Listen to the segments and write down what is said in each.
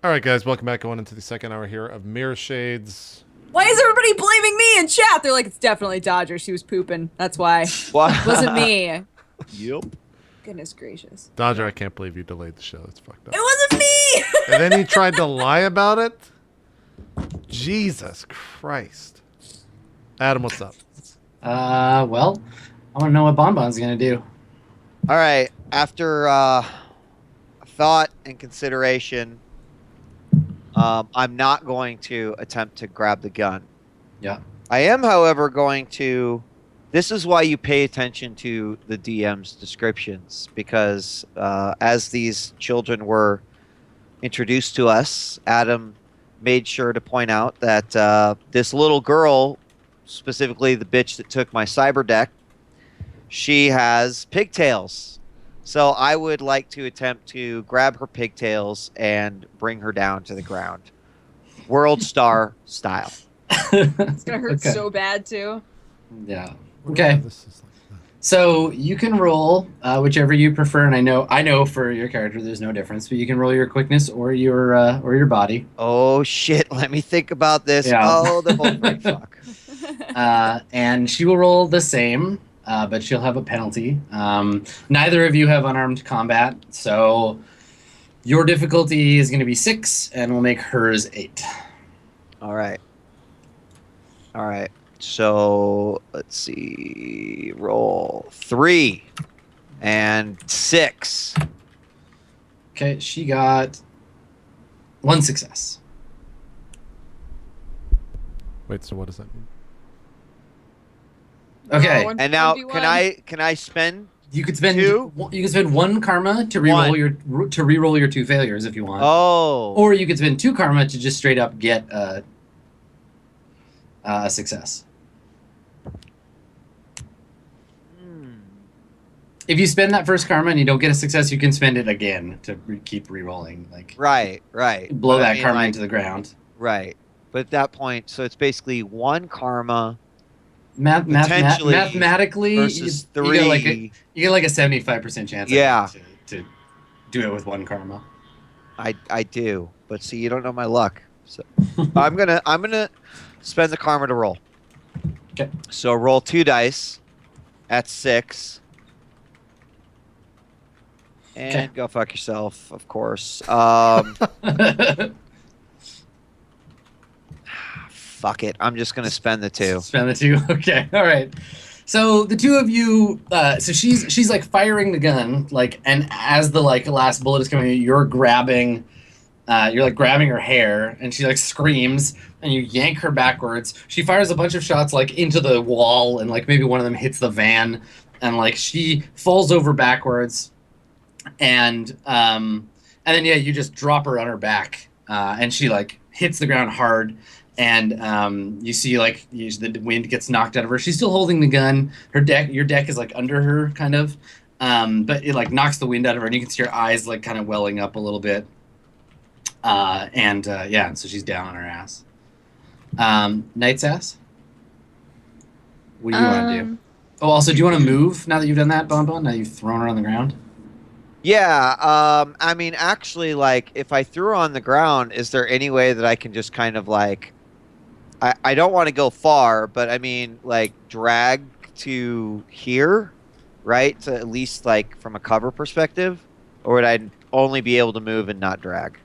All right, guys, welcome back. Going into the second hour here of Mirrorshades. Why is everybody blaming me in chat? They're like, it's definitely Dodger. She was pooping. That's why. It wasn't me. Yep. Goodness gracious. Dodger, I can't believe you delayed the show. That's fucked up. It wasn't me! And then he tried to lie about it? Jesus Christ. Adam, what's up? Well, I want to know what Bonbon's gonna do. All right. After thought and consideration, I'm not going to attempt to grab the gun. Yeah. I am, however, going to. This is why you pay attention to the DM's descriptions, because as these children were introduced to us, Adam made sure to point out that this little girl, specifically the bitch that took my cyber deck, she has pigtails. So I would like to attempt to grab her pigtails and bring her down to the ground. World Star style. It's gonna hurt Okay. so bad, too. Yeah. Okay. This is like So you can roll whichever you prefer, and I know for your character there's no difference, but you can roll your quickness or your body. Oh shit, let me think about this. Yeah. Oh, they're both right. Fuck. And she will roll the same, but she'll have a penalty. Neither of you have unarmed combat, so your difficulty is going to be 6, and we'll make hers 8. All right. All right. So let's see. Roll 3 and 6. Okay, she got 1 success. Wait, so what does that mean? Okay, One- And now 1v1. can I spend? you could spend 2? you can spend 1 karma to reroll your 2 failures if you want. Oh. Or you could spend 2 karma to just straight up get a success. If you spend that first karma and you don't get a success, you can spend it again to keep re-rolling. Like Right. blow But I that mean, karma like, into the ground. Right. But at that point, so it's basically 1 karma Mathematically, versus you 3. get like a 75% chance. Yeah. To do it with 1 karma. I do, but see, you don't know my luck. So I'm gonna spend the karma to roll. Okay. So roll 2 dice at 6. And Okay. go fuck yourself, of course. Fuck it. I'm just gonna spend the 2. Spend the 2. Okay. All right. So the 2 of you, so she's like firing the gun, like, and as the like last bullet is coming, you're grabbing her hair, and she like screams, and you yank her backwards. She fires a bunch of shots like into the wall, and like maybe one of them hits the van, and like she falls over backwards, and then yeah, you just drop her on her back, and she like hits the ground hard. And you see like the wind gets knocked out of her. She's still holding the gun. Your deck is like under her, kind of, but it like knocks the wind out of her, and you can see her eyes like kind of welling up a little bit. Yeah, so she's down on her ass. Knight's ass. What do you want to do? Oh, also, do you want to move now that you've done that, Bonbon? Now you've thrown her on the ground. Yeah. I mean, actually, like, if I threw her on the ground, is there any way that I can just kind of like, I don't want to go far, but I mean, like, drag to here, right? To at least like from a cover perspective, or would I only be able to move and not drag?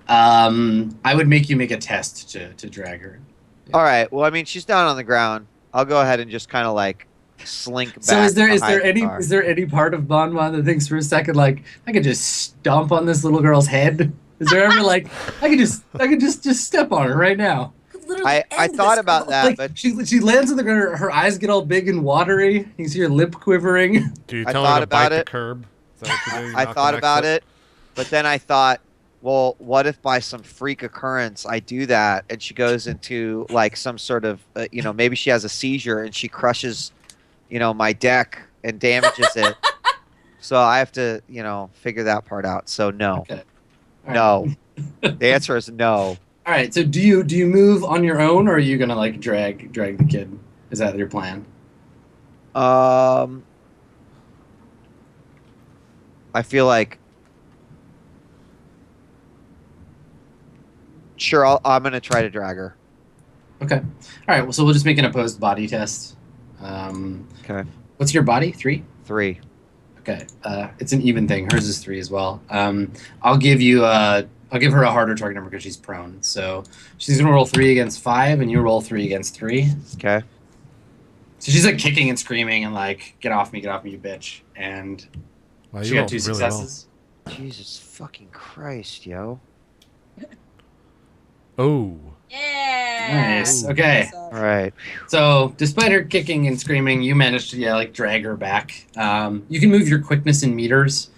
I would make you make a test to drag her. Yeah. All right. Well, I mean, she's down on the ground. I'll go ahead and just kind of like slink back. So is there behind the car. is there any part of Bonbon that thinks for a second like I could just stomp on this little girl's head? Is there ever like I could just step on her right now? I thought about that, Like but she lands on the ground, her eyes get all big and watery. You can see her lip quivering. Do you I tell thought her to bite about the it. curb? Is that what you do? You I knock thought the about exit? it, but then I thought, well, what if by some freak occurrence I do that and she goes into like some sort of, maybe she has a seizure and she crushes, my deck and damages it. So I have to, figure that part out. So no, Okay. All no. The answer is no. All right. So do you move on your own, or are you gonna like drag the kid? Is that your plan? I feel like Sure, I'm gonna try to drag her. Okay. All right. Well, so we'll just make an opposed body test. Okay. What's your body? 3. 3. Okay. It's an even thing. Hers is 3 as well. I'll give you. I'll give her a harder target number because she's prone. So she's gonna roll 3 against 5, and you roll 3 against 3. Okay. So she's like kicking and screaming and like, get off me, you bitch. And Wow, she you got rolled 2 really successes. Jesus fucking Christ, yo. Oh. Yeah. Nice. Okay. All right. So despite her kicking and screaming, you managed to drag her back. You can move your quickness in meters.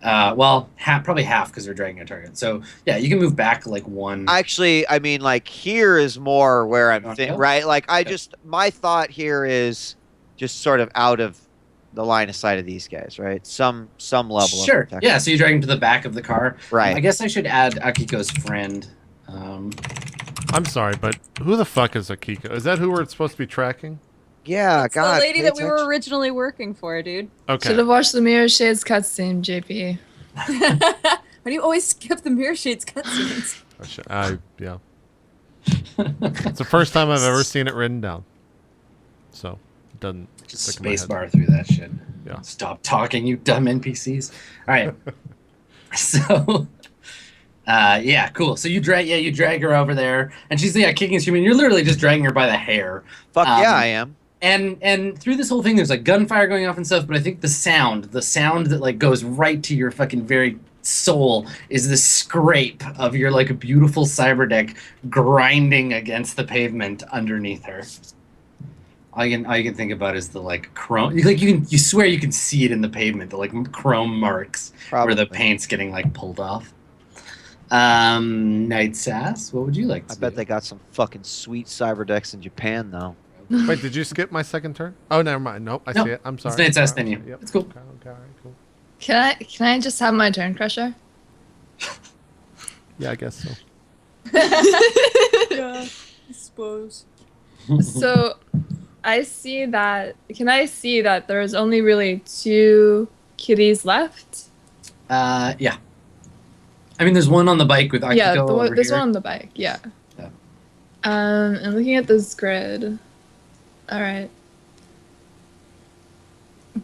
Well, probably half because they're dragging a target. So yeah, you can move back like 1. Actually, I mean, like, here is more where I'm Okay. right. Like, my thought here is just sort of out of the line of sight of these guys, right? Some level. Sure. Of protection. Yeah. So you drag him to the back of the car. Right. I guess I should add Akiko's friend. I'm sorry, but who the fuck is Akiko? Is that who we're supposed to be tracking? Yeah, It's God. the lady pay that we were attention. originally working for, dude. Okay. Should have watched the Mirrorshades cutscene, JP. Why do you always skip the Mirrorshades cutscenes? Yeah. It's the first time I've ever seen it written down. So, it doesn't Just stick in my head. spacebar through that shit. Yeah. Stop talking, you dumb NPCs. All right. So, yeah, cool. So you drag her over there, and she's kicking and screaming. You're literally just dragging her by the hair. Fuck yeah, I am. And through this whole thing, there's like gunfire going off and stuff. But I think the sound that like goes right to your fucking very soul is the scrape of your like beautiful cyberdeck grinding against the pavement underneath her. All you can think about is the like chrome. Like you swear you can see it in the pavement, the like chrome marks where the Probably. paint's getting like pulled off. Night Sass, what would you like to I bet do? they got some fucking sweet cyber decks in Japan, though. Wait, did you skip my second turn? Oh, never mind. Nope, I No, see it. I'm sorry. it's Night Sass, Alright, then you. Yep. It's cool. Okay, all right, cool. Can I just have my turn, Crusher? Yeah, I guess so. Yeah, I suppose. So, I see that. Can I see that there's only really 2 kitties left? Yeah. I mean, there's one on the bike with Akiko Yeah, over this here. one on the bike. Yeah. Yeah. And looking at this grid. All right.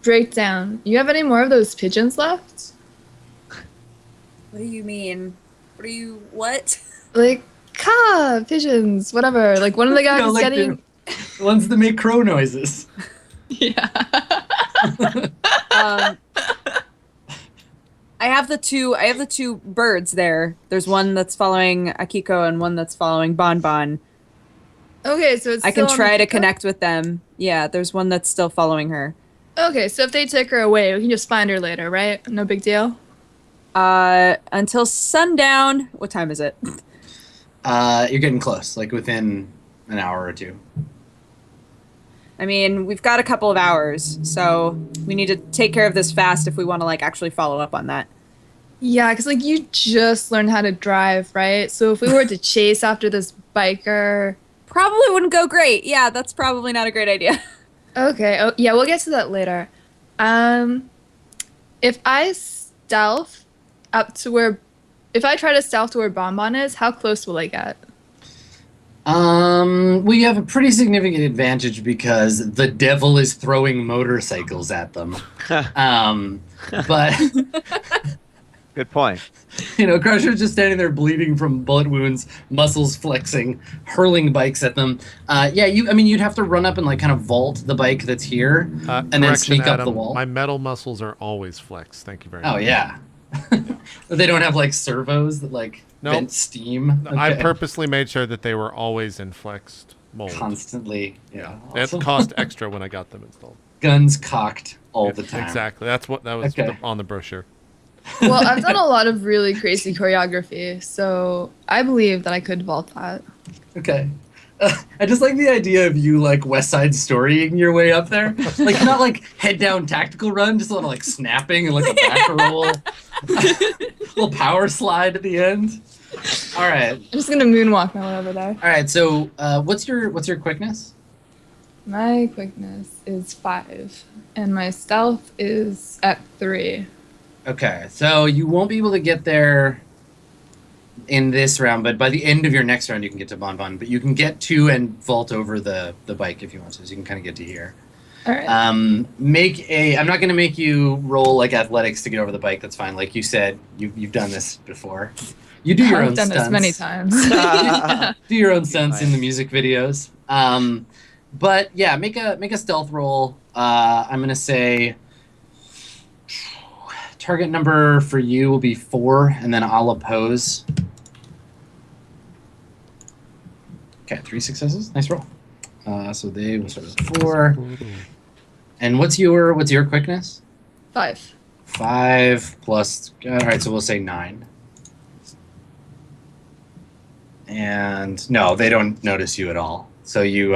Breakdown. You have any more of those pigeons left? What do you mean? What? Like, pigeons, whatever. Like one of the guys No, is like getting. the ones that make crow noises. Yeah. I have the two birds there. There's one that's following Akiko and one that's following Bonbon. Okay, so it's. I can still on try to Akiko? connect with them. Yeah, there's one that's still following her. Okay, so if they take her away, we can just find her later, right? No big deal. Until sundown. What time is it? You're getting close, like within an hour or 2. I mean, we've got a couple of hours, so we need to take care of this fast if we want to like actually follow up on that. Yeah, because like you just learned how to drive, right? So if we were to chase after this biker. Probably wouldn't go great. Yeah, that's probably not a great idea. Okay. Oh, yeah, we'll get to that later. If I stealth up to where, if I try to stealth to where Bonbon is, how close will I get? Well, you have a pretty significant advantage because the devil is throwing motorcycles at them. But Good point. Crusher's just standing there bleeding from bullet wounds, muscles flexing, hurling bikes at them. You'd have to run up and like kind of vault the bike that's here, and then Correction, sneak up Adam, the wall. My metal muscles are always flexed. Thank you very much. Oh yeah. They don't have like servos that like No. vent steam. No, I Okay. purposely made sure that they were always in flexed mold. Constantly, yeah. It Awesome. cost extra when I got them installed. Guns cocked all the time. Exactly. That was Okay. on the brochure. Well, I've done a lot of really crazy choreography, so I believe that I could vault that. Okay. I just like the idea of you like West Side Storying your way up there, like not like head down tactical run, just a little like snapping and like a back roll, little power slide at the end. All right, I'm just gonna moonwalk my way over there. all right. So, what's your quickness? My quickness is 5, and my stealth is at 3. Okay, so you won't be able to get there in this round, but by the end of your next round, you can get to Bon Bon. But you can get to and vault over the bike if you want to. So you can kind of get to here. All right. I'm not going to make you roll like athletics to get over the bike. That's fine. Like you said, you've done this before. You do your I've own done stunts. this many times. Do your own stunts in the music videos. But yeah, make a stealth roll. I'm going to say target number for you will be 4, and then I'll oppose. Okay, 3 successes. Nice roll. So they will start with 4. And what's your quickness? 5. 5 plus. All right, so we'll say 9. And no, they don't notice you at all. So you're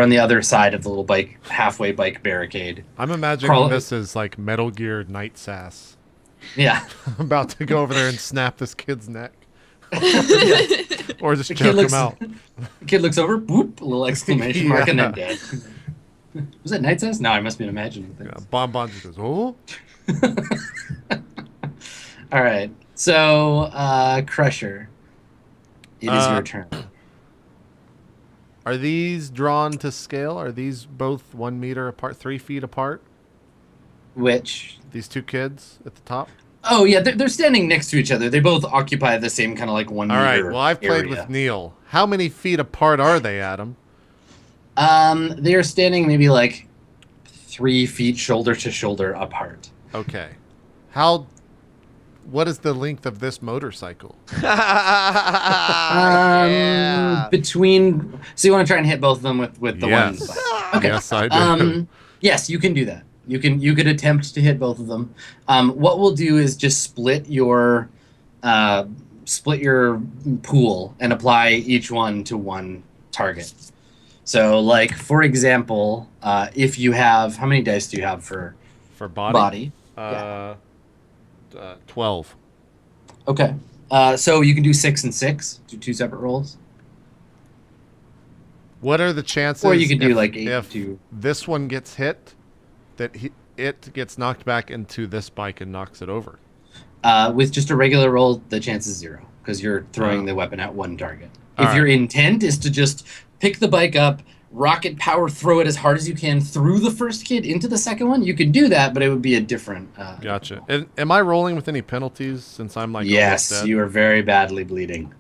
on the other side of the little halfway bike barricade. I'm imagining this is like Metal Gear Night Sass. Yeah. I'm about to go over there and snap this kid's neck. Or just The choke kid him out. The kid looks over, boop, a little exclamation mark, and then Yeah. dead. Was that Night Sass? No, I must be imagining things. Yeah, Bon Bon just goes, oh. All right. So, Crusher, it is your turn. Are these drawn to scale? Are these both 1 meter apart, 3 feet apart? Which? These 2 kids at the top? Oh, yeah, they're standing next to each other. They both occupy the same kind of like 1 All meter right, well, I've played area. with Neil. How many feet apart are they, Adam? They are standing maybe like 3 feet shoulder to shoulder apart. Okay. What is the length of this motorcycle? Yeah. Between. So you want to try and hit both of them with the Yes. one. Okay. Yes, I do. Yes, you can do that. You could attempt to hit both of them. What we'll do is just split your pool and apply each one to one target. So, like for example, if you have, how many dice do you have for body? body? 12. Okay. So you can do 6 and 6. Do 2 separate rolls. What are the chances? Or you could do like 8 if to. this one gets hit, that it gets knocked back into this bike and knocks it over. With just a regular roll, the chance is 0 because you're throwing the weapon at one target. All If your right. intent is to just pick the bike up, rocket power, throw it as hard as you can through the first kid into the second one, you could do that, but it would be a different. Gotcha. And, am I rolling with any penalties since I'm like Yes, almost dead? you are very badly bleeding.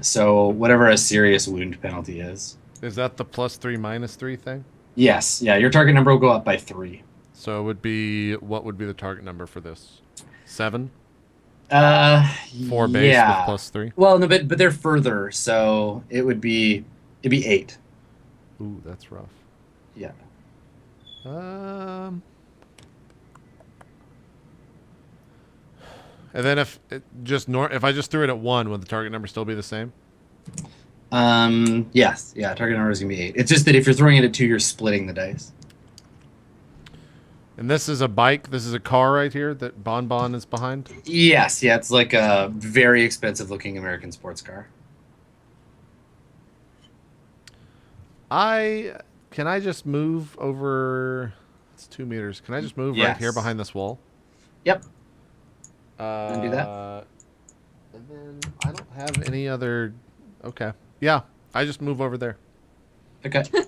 So whatever a serious wound penalty is. Is that the +3 -3 thing? Yes, yeah, your target number will go up by 3. So it would be, what would be the target number for this? 7? 4 base yeah. with +3? Well, no, but they're further, so it'd be 8. Ooh, that's rough. Yeah. And then if I just threw it at 1, would the target number still be the same? Yes, yeah, target number is gonna be 8. It's just that if you're throwing it at 2, you're splitting the dice. And this is a bike. This is a car right here that Bon Bon is behind. Yes, yeah, it's like a very expensive looking American sports car. Can I just move over? It's 2 meters. Can I just move right here Yes. behind this wall? Yep. And do that. And then I don't have any other. Okay. Yeah, I just move over there. Okay. All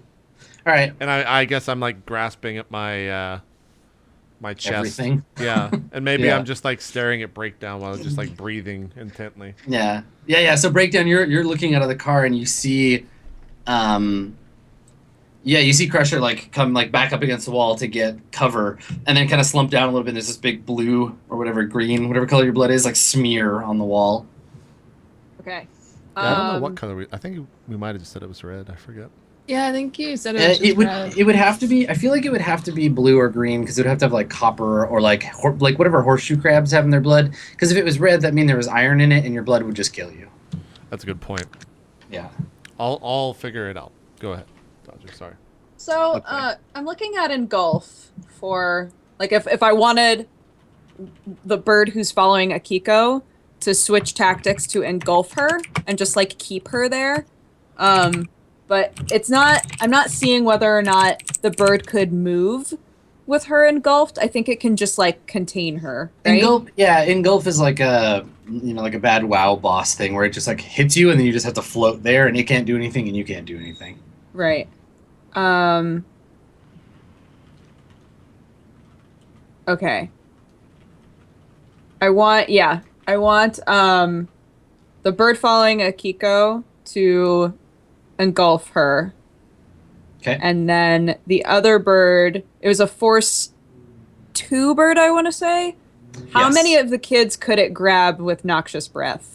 right. And I guess I'm like grasping at my my chest. Everything. Yeah. And maybe Yeah. I'm just like staring at Breakdown while just like breathing intently. Yeah. So Breakdown, you're looking out of the car and you see, you see Crusher like come like back up against the wall to get cover, and then kind of slump down a little bit. There's this big blue or whatever green, whatever color your blood is, like smear on the wall. Okay. Yeah, I don't know what color I think we might have just said it was red. I forget. Yeah, I think you said it was just red. It would have to be. I feel like it would have to be blue or green because it would have to have like copper or like whatever horseshoe crabs have in their blood. Because if it was red, that means there was iron in it, and your blood would just kill you. That's a good point. Yeah. I'll figure it out. Go ahead, Dodger. Sorry. So Okay. I'm looking at Engulf for like if I wanted the bird who's following Akiko to switch tactics to engulf her and just like keep her there. But it's not. I'm not seeing whether or not the bird could move with her engulfed. I think it can just like contain her. Right? Engulf is like a like a bad WoW boss thing where it just like hits you and then you just have to float there and it can't do anything and you can't do anything. Right. Okay. I want the bird following Akiko to engulf her. Okay. And then the other bird, it was a force 2 bird, I want to say. How Yes. many of the kids could it grab with noxious breath?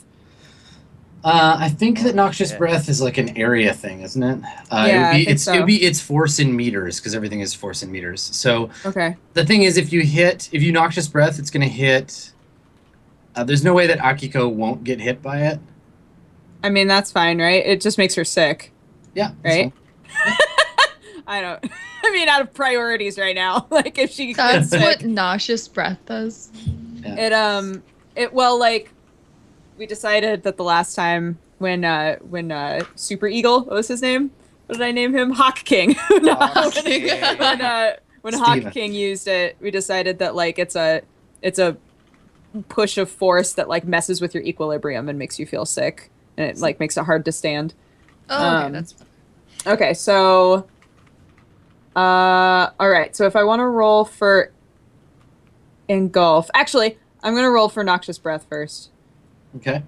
I think that noxious breath is like an area thing, isn't it? Yeah, I think so. It would be its force in meters because everything is force in meters. So Okay. the thing is, if you noxious breath, it's going to hit. There's no way that Akiko won't get hit by it. I mean, that's fine, right? It just makes her sick, Yeah. right? I don't. I mean, out of priorities right now, like if she gets That's what sick, nauseous breath does. we decided that the last time when Super Eagle, what was his name? What did I name him? Hawk King. No, Hawk when King. Hawk Steven. King used it, we decided that like it's a push of force that like messes with your equilibrium and makes you feel sick, and it like makes it hard to stand. Oh, okay, that's Okay, so all right, so if I want to roll for engulf, actually, I'm going to roll for noxious breath first. Okay.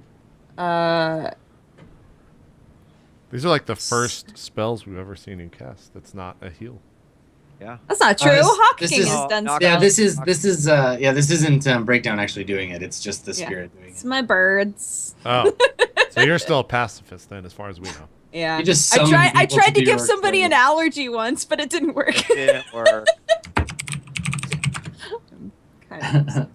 These are like the first spells we've ever seen in cast. That's not a heal. Yeah. That's not true. this- Hawk this King is- has done knock- spells. Yeah, this isn't Breakdown actually doing it. It's just the Yeah. spirit doing It's it. my birds. Oh, so you're still a pacifist then, as far as we know. Yeah. You just I summon tried people to do give your somebody an experiment. allergy once, but it didn't work. It didn't work. Kind of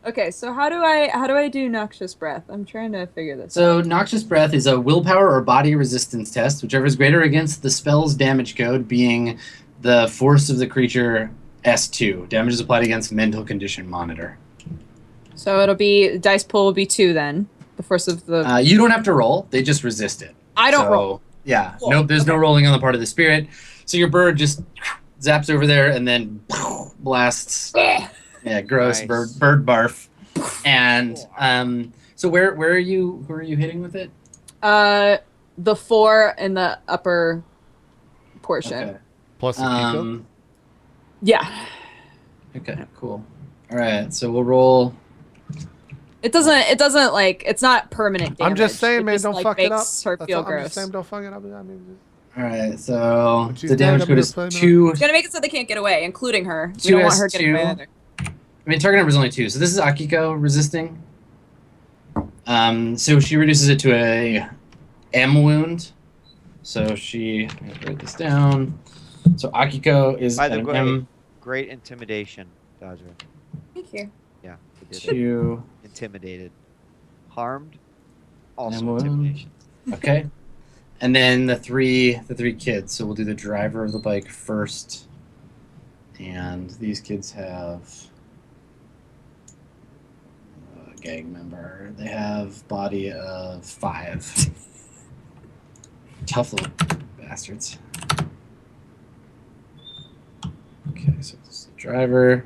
okay, so how do I do noxious breath? I'm trying to figure this out. So, Noxious Breath is a willpower or body resistance test, whichever is greater against the spell's damage code, being the force of the creature S2. Damage is applied against mental condition monitor. So it'll be dice pool will be 2 then. The force of the You don't have to roll; they just resist it. I don't So, roll. Yeah, Cool. nope. There's no Okay. rolling on the part of the spirit. So your bird just zaps over there and then blasts. Yeah, gross Nice. bird barf. And so where are you? Who are you hitting with it? The 4 in the upper portion. Okay. Plus a Kiko. Yeah. Okay. Cool. All right. So we'll roll. It doesn't like it's not permanent damage. I'm just saying, It man, just, don't like, fuck it up. makes her That's feel all I'm gross. just saying, don't fuck it up. I mean, All right. So When she's the damage dead, code I'm is gonna play 2. It's gonna make it so they can't get away, including her. We 2 don't want her getting away S2. either. I mean, target number is only 2, so this is Akiko resisting. So she reduces it to a M wound. So she, let me write this down. So Akiko is By at the an way, M great intimidation, Dodger. Thank you. Yeah, you did it. 2. Intimidated. Harmed. Also Ammo. intimidation. Okay. And then the three kids. So we'll do the driver of the bike first. And these kids have a gang member. They have body of 5. Tough little bastards. Okay, so this is the driver.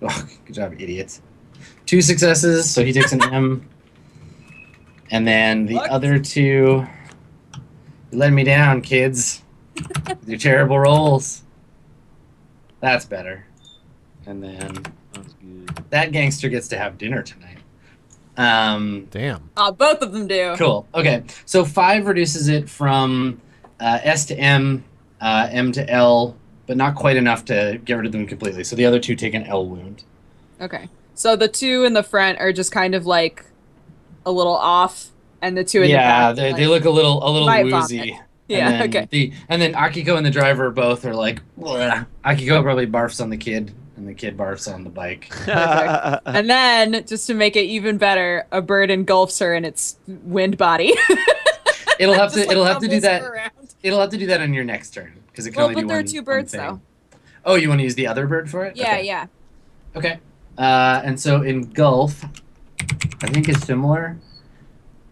Oh, good job, idiots. 2 successes, so he takes an M. And then the What? other 2, you're letting me down, kids. With your terrible rolls. That's better. And then Sounds good. that gangster gets to have dinner tonight. damn. Both of them do. Cool. Okay. So 5 reduces it from S to M, M to L, but not quite enough to get rid of them completely. So the other 2 take an L wound. Okay. So the 2 in the front are just kind of like a little off, and the 2 in Yeah, the back. they look a little might woozy. vomit. Yeah. And then Okay. And then Akiko and the driver both are like, "Bleh." Akiko probably barfs on the kid, and the kid barfs on the bike. And then, just to make it even better, a bird engulfs her in its wind body. It'll have to. Just, like, It'll have to do tumbles that. her around. It'll have to do that on your next turn because it can Well, only but do there are one. 2 birds one thing. though. Oh, you want to use the other bird for it? Yeah, Okay. yeah. Okay. And so engulf, I think is similar.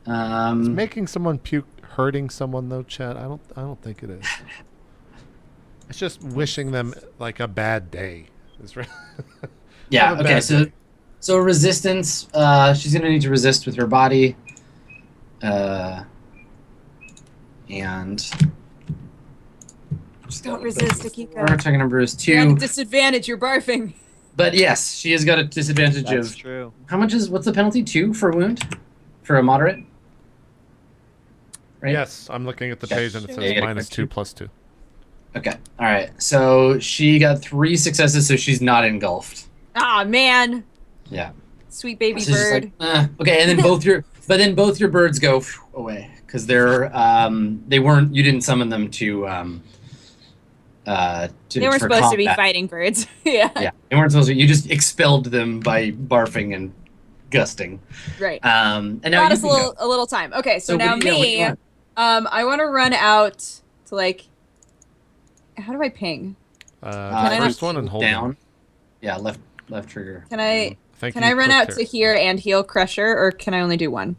Making someone puke hurting someone though, Chad. I don't think it is. It's just wishing them like a bad day. It's re- Yeah. Have a Okay. bad day. So resistance. She's gonna need to resist with her body. And Just don't resist, Akiko. our target number is You're at a 2. disadvantage. You're barfing. But yes, she has got a disadvantage That's of true. how much is what's the penalty? 2 for a wound, for a moderate. Right. Yes, I'm looking at the Okay. page and it Yeah, you says gotta minus correct 2 you. plus 2. Okay. All right. So she got 3 successes, so she's not engulfed. Ah, man. Yeah. Sweet baby So it's just bird. like, okay, and then both your birds go away because they're they weren't, you didn't summon them to They weren't for supposed to be combat. fighting birds. Yeah. Yeah, they weren't supposed to. You just expelled them by barfing and gusting. Right. And now Got you us can go. a little time. Okay, so what now do you- what do you me, want? I want to run out to like. How do I ping? I First not one and hold down. Yeah, left trigger. Can I Thank can you, I run Quick out Tear. to here and heal Crusher, or can I only do one?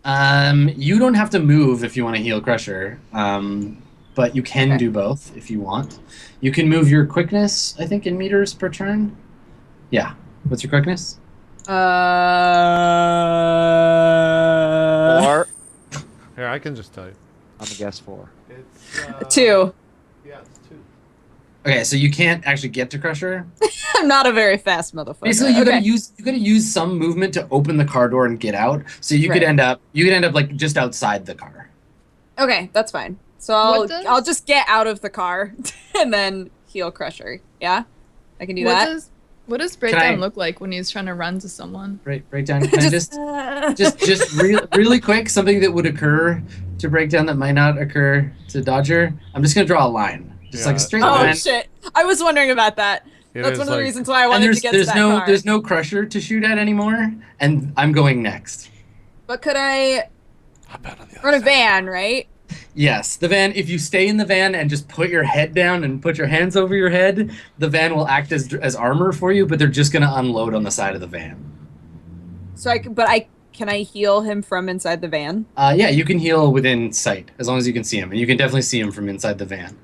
You don't have to move if you want to heal Crusher, but you can Okay. do both if you want. You can move your quickness, I think, in meters per turn. Yeah. What's your quickness? 4. Here, I can just tell you. I'm gonna guess 4. It's 2. Yeah, it's 2. Okay, so you can't actually get to Crusher. I'm not a very fast motherfucker. Basically, you okay. gotta use some movement to open the car door and get out. So you could Right. end up like just outside the car. Okay, that's fine. So What does- I'll just get out of the car and then heal Crusher. Yeah, I can do that. What does I- Breakdown look like when he's trying to run to someone? Breakdown. Can I just really quick, something that would occur to Breakdown that might not occur to Dodger. I'm just gonna draw a line, just like a Yeah. straight Oh line. shit! I was wondering about that. It That's is one of the like- reasons why I And wanted to get to that car. there's no Crusher to shoot at anymore, and I'm going next. But could I Hop out on the run other a side. van, right? Yes, the van. If you stay in the van and just put your head down and put your hands over your head, the van will act as armor for you. But they're just gonna unload on the side of the van. So can I heal him from inside the van? Yeah, you can heal within sight as long as you can see him, and you can definitely see him from inside the van.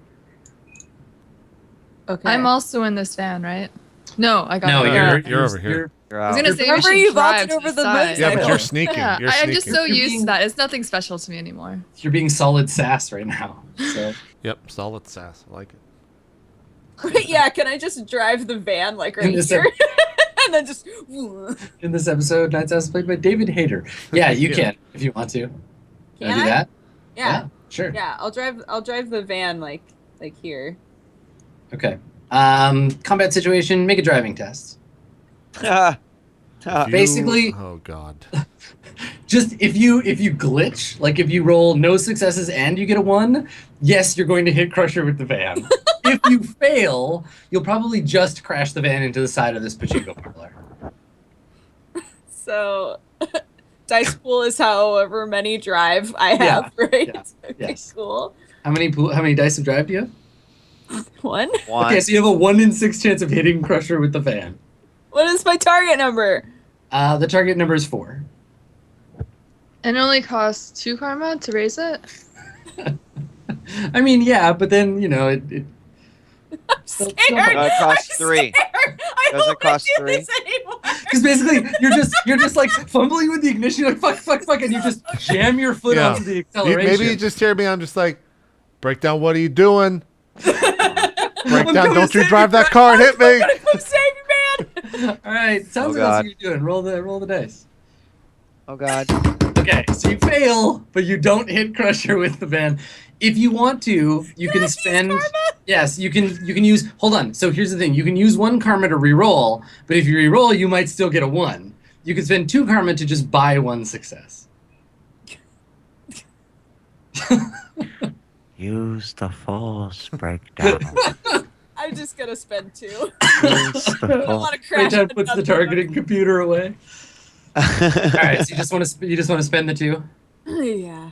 Okay. I'm also in this van, right? No, I got No, it. you're over here. You're I was out. gonna say we Remember should you drive vaulted to over the side. motorcycle. Yeah, but you're sneaking. Yeah, You're I'm sneaking. just so You're used being- to that. It's nothing special to me anymore. You're being solid sass right now. So Yep, solid sass. I like it. Yeah, can I just drive the van like In right this here? And then just in this episode, Night Sass is played by David Hayter. Yeah, you Yeah. can if you want to. Can Wanna do I? that? Yeah. Sure. Yeah, I'll drive the van like here. Okay. Combat situation. Make a driving test. Basically- Oh god. Just if you glitch, like if you roll no successes and you get a 1, yes, you're going to hit Crusher with the van. If you fail, you'll probably just crash the van into the side of this pachinko parlor. So dice pool is however many drive I have, right? yeah, Okay, yes. cool. How many dice of drive do you have? 1. 1. Okay, so you have a 1 in 6 chance of hitting Crusher with the van. What is my target number? The target number is 4. And it only costs 2 karma to raise it? I mean, yeah, but then it Scared. It costs I'm 3. scared. I Does it don't cost wanna do 3? this anymore. because basically you're just like fumbling with the ignition, you're like fuck, and you just jam your foot Yeah. onto the You- acceleration. maybe you just hear me. I'm just like, Breakdown. What are you doing? Breakdown. coming Don't to you save drive you, that car and hit me. Come save me, man. All right, sounds Oh, like that's God. what you're doing. Roll the dice. Oh god. Okay, so you fail, but you don't hit Crusher with the van. If you want to, you can spend. Yes, you can use. Hold on. So here's the thing: you can use 1 karma to re-roll, but if you re-roll, you might still get a 1. You can spend 2 karma to just buy 1 success. Use the force breakdown. I'm just gonna spend 2. Use I the don't force. want to crash. Raytown puts the another targeting computer away. All right, so you just want to spend the 2. one. Yeah.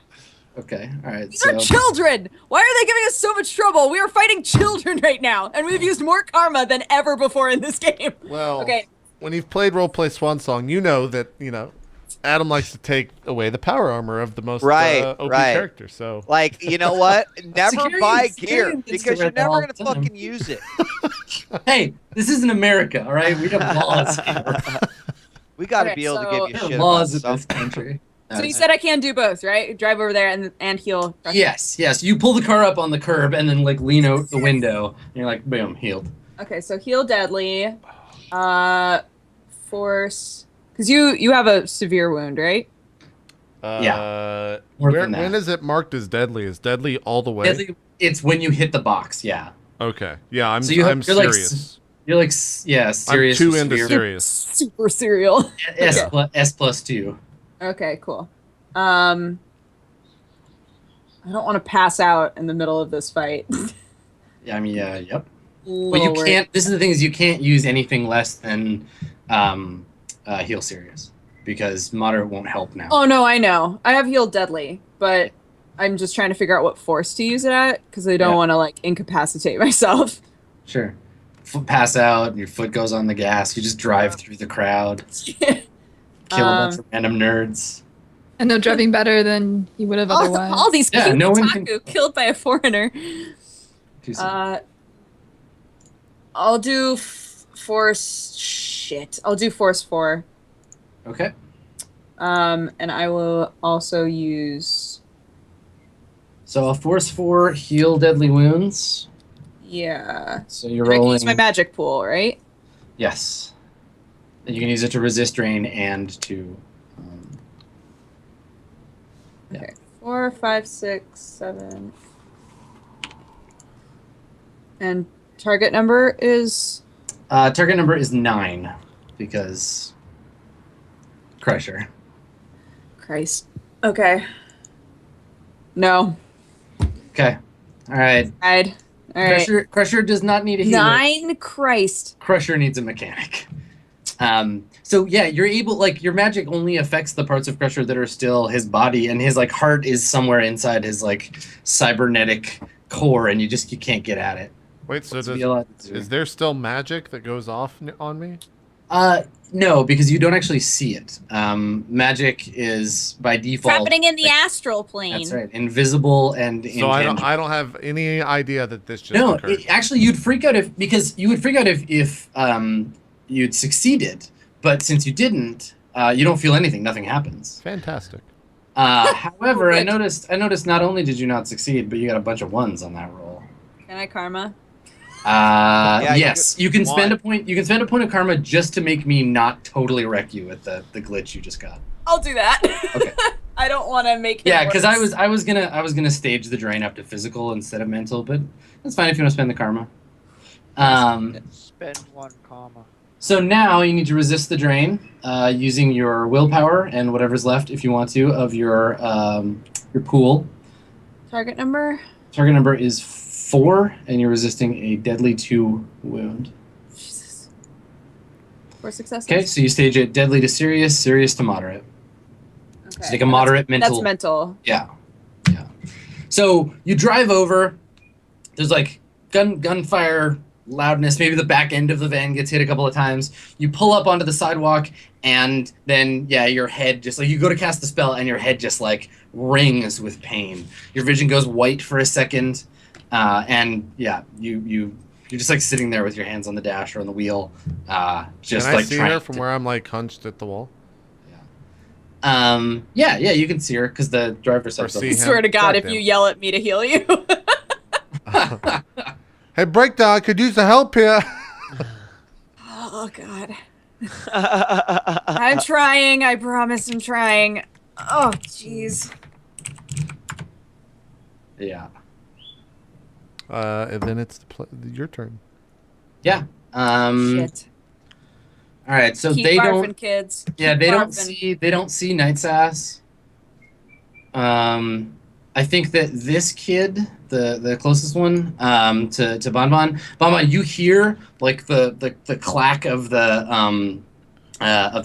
Okay. All right. These are children. Why are they giving us so much trouble? We are fighting children right now, and we've used more karma than ever before in this game. Well, Okay. when you've played Roleplay Swan Song, you know that Adam likes to take away the power armor of the most Right, OP right. character. So Like, you know what? Never Security- buy security gear needs to because you're wear that never all gonna the time. fucking use it. Hey, this isn't America, all right? We have laws here. We gotta Okay, be able to so- give you There are shit laws about in this something. country. So you said I can do both, right? Drive over there and heal. Yes. You pull the car up on the curb and then like lean out the window. And you're like, boom, healed. Okay, so heal deadly. Force. Because you have a severe wound, right? Yeah. More than that. when is it marked as deadly? Is deadly all the way? Deadly, it's when you hit the box. Yeah. Okay. Yeah, I'm So you have- I'm you're like serious. You're like, yeah, serious. I'm or too into severe. serious. Super serial. S+2. Okay, cool. I don't want to pass out in the middle of this fight. Yeah, I mean, yeah, yep. But you Little worried. can't. This is the thing: is you can't use anything less than heal serious because moderate won't help now. Oh no, I know. I have healed deadly, but I'm just trying to figure out what force to use it at because I don't Yeah. want to like incapacitate myself. Sure. Pass out. Your foot goes on the gas. You just drive through the crowd, kill a bunch of random nerds. I know driving better than you would have otherwise. all these Yeah, cute no one otaku can- killed by a foreigner. Too soon. I'll do force. Shit, I'll do force 4. Okay. And I will also use. So a force 4 heal deadly wounds. Yeah. So you're I can rolling. use my magic pool, right? Yes. And you can use it to resist drain and to. Yeah. Okay. 4, 5, 6, 7. And target number is. Target number is 9 because Crusher. Christ. Okay. No. Okay. All right. All right. Crusher does not need a healer. 9 Christ. Crusher needs a mechanic. So yeah, you're able, like, your magic only affects the parts of Crusher that are still his body, and his like heart is somewhere inside his like cybernetic core, and you can't get at it. Wait, so It's be a lot easier. is there still magic that goes off on me? No, because you don't actually see it. Magic is by It's default. happening in the astral plane. That's right, invisible and So I intangible. don't have any idea that this just No, occurred. actually, you'd freak out if you'd succeeded, but since you didn't, you don't feel anything. Nothing happens. Fantastic. However, I Good. noticed not only did you not succeed, but you got a bunch of 1s on that roll. Can I karma? Yeah, Yes, you can spend a one. point. You can spend a point of karma just to make me not totally wreck you with the glitch you just got. I'll do that. Okay. I don't want to make. Yeah, him because worse. I was gonna stage the drain up to physical instead of mental, but that's fine if you want to spend the karma. Spend 1 comma. So now you need to resist the drain using your willpower and whatever's left, if you want to, of your pool. Target number. Target number is 4, and you're resisting a deadly 2 wound. Jesus. 4 successes. Okay, so you stage it deadly to serious, serious to moderate. Okay. So take a moderate mental. That's mental. Yeah. So you drive over. There's like gunfire loudness. Maybe the back end of the van gets hit a couple of times. You pull up onto the sidewalk, and then your head just like you go to cast the spell, and your head just like rings with pain. Your vision goes white for a second, and you're just like sitting there with your hands on the dash or on the wheel, just Can I like see trying her from to- where I'm like hunched at the wall? Yeah, you can see her because the driver's side. Or see I him. swear to God, if Goddamn. you yell at me to heal you. Hey, Breakdown, I could use the help here. Oh God. I'm trying. I promise I'm trying. Oh jeez. Yeah. And then it's your turn. Yeah. Shit. All right. So Keep they barfing, don't. kids. Yeah, Keep they don't barfing. see Night's Ass. I think that this kid, the closest one, to Bonbon, you hear like the clack of the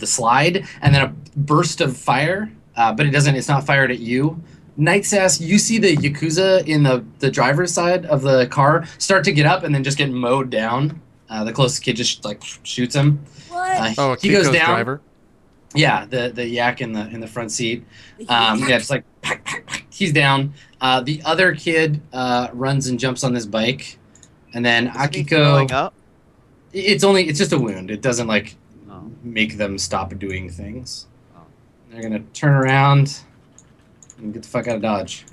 slide, and then a burst of fire. But it's not fired at you. Night's Ass, you see the Yakuza in the driver's side of the car start to get up and then just get mowed down. The closest kid just like shoots him. What? Oh, he goes Kiko's down. driver. Yeah, the yak in the front seat. Yeah, just like he's down. The other kid runs and jumps on this bike, and then Isn't he throwing Akiko. up? It's just a wound. It doesn't like Oh. make them stop doing things. Oh. They're gonna turn around and get the fuck out of Dodge.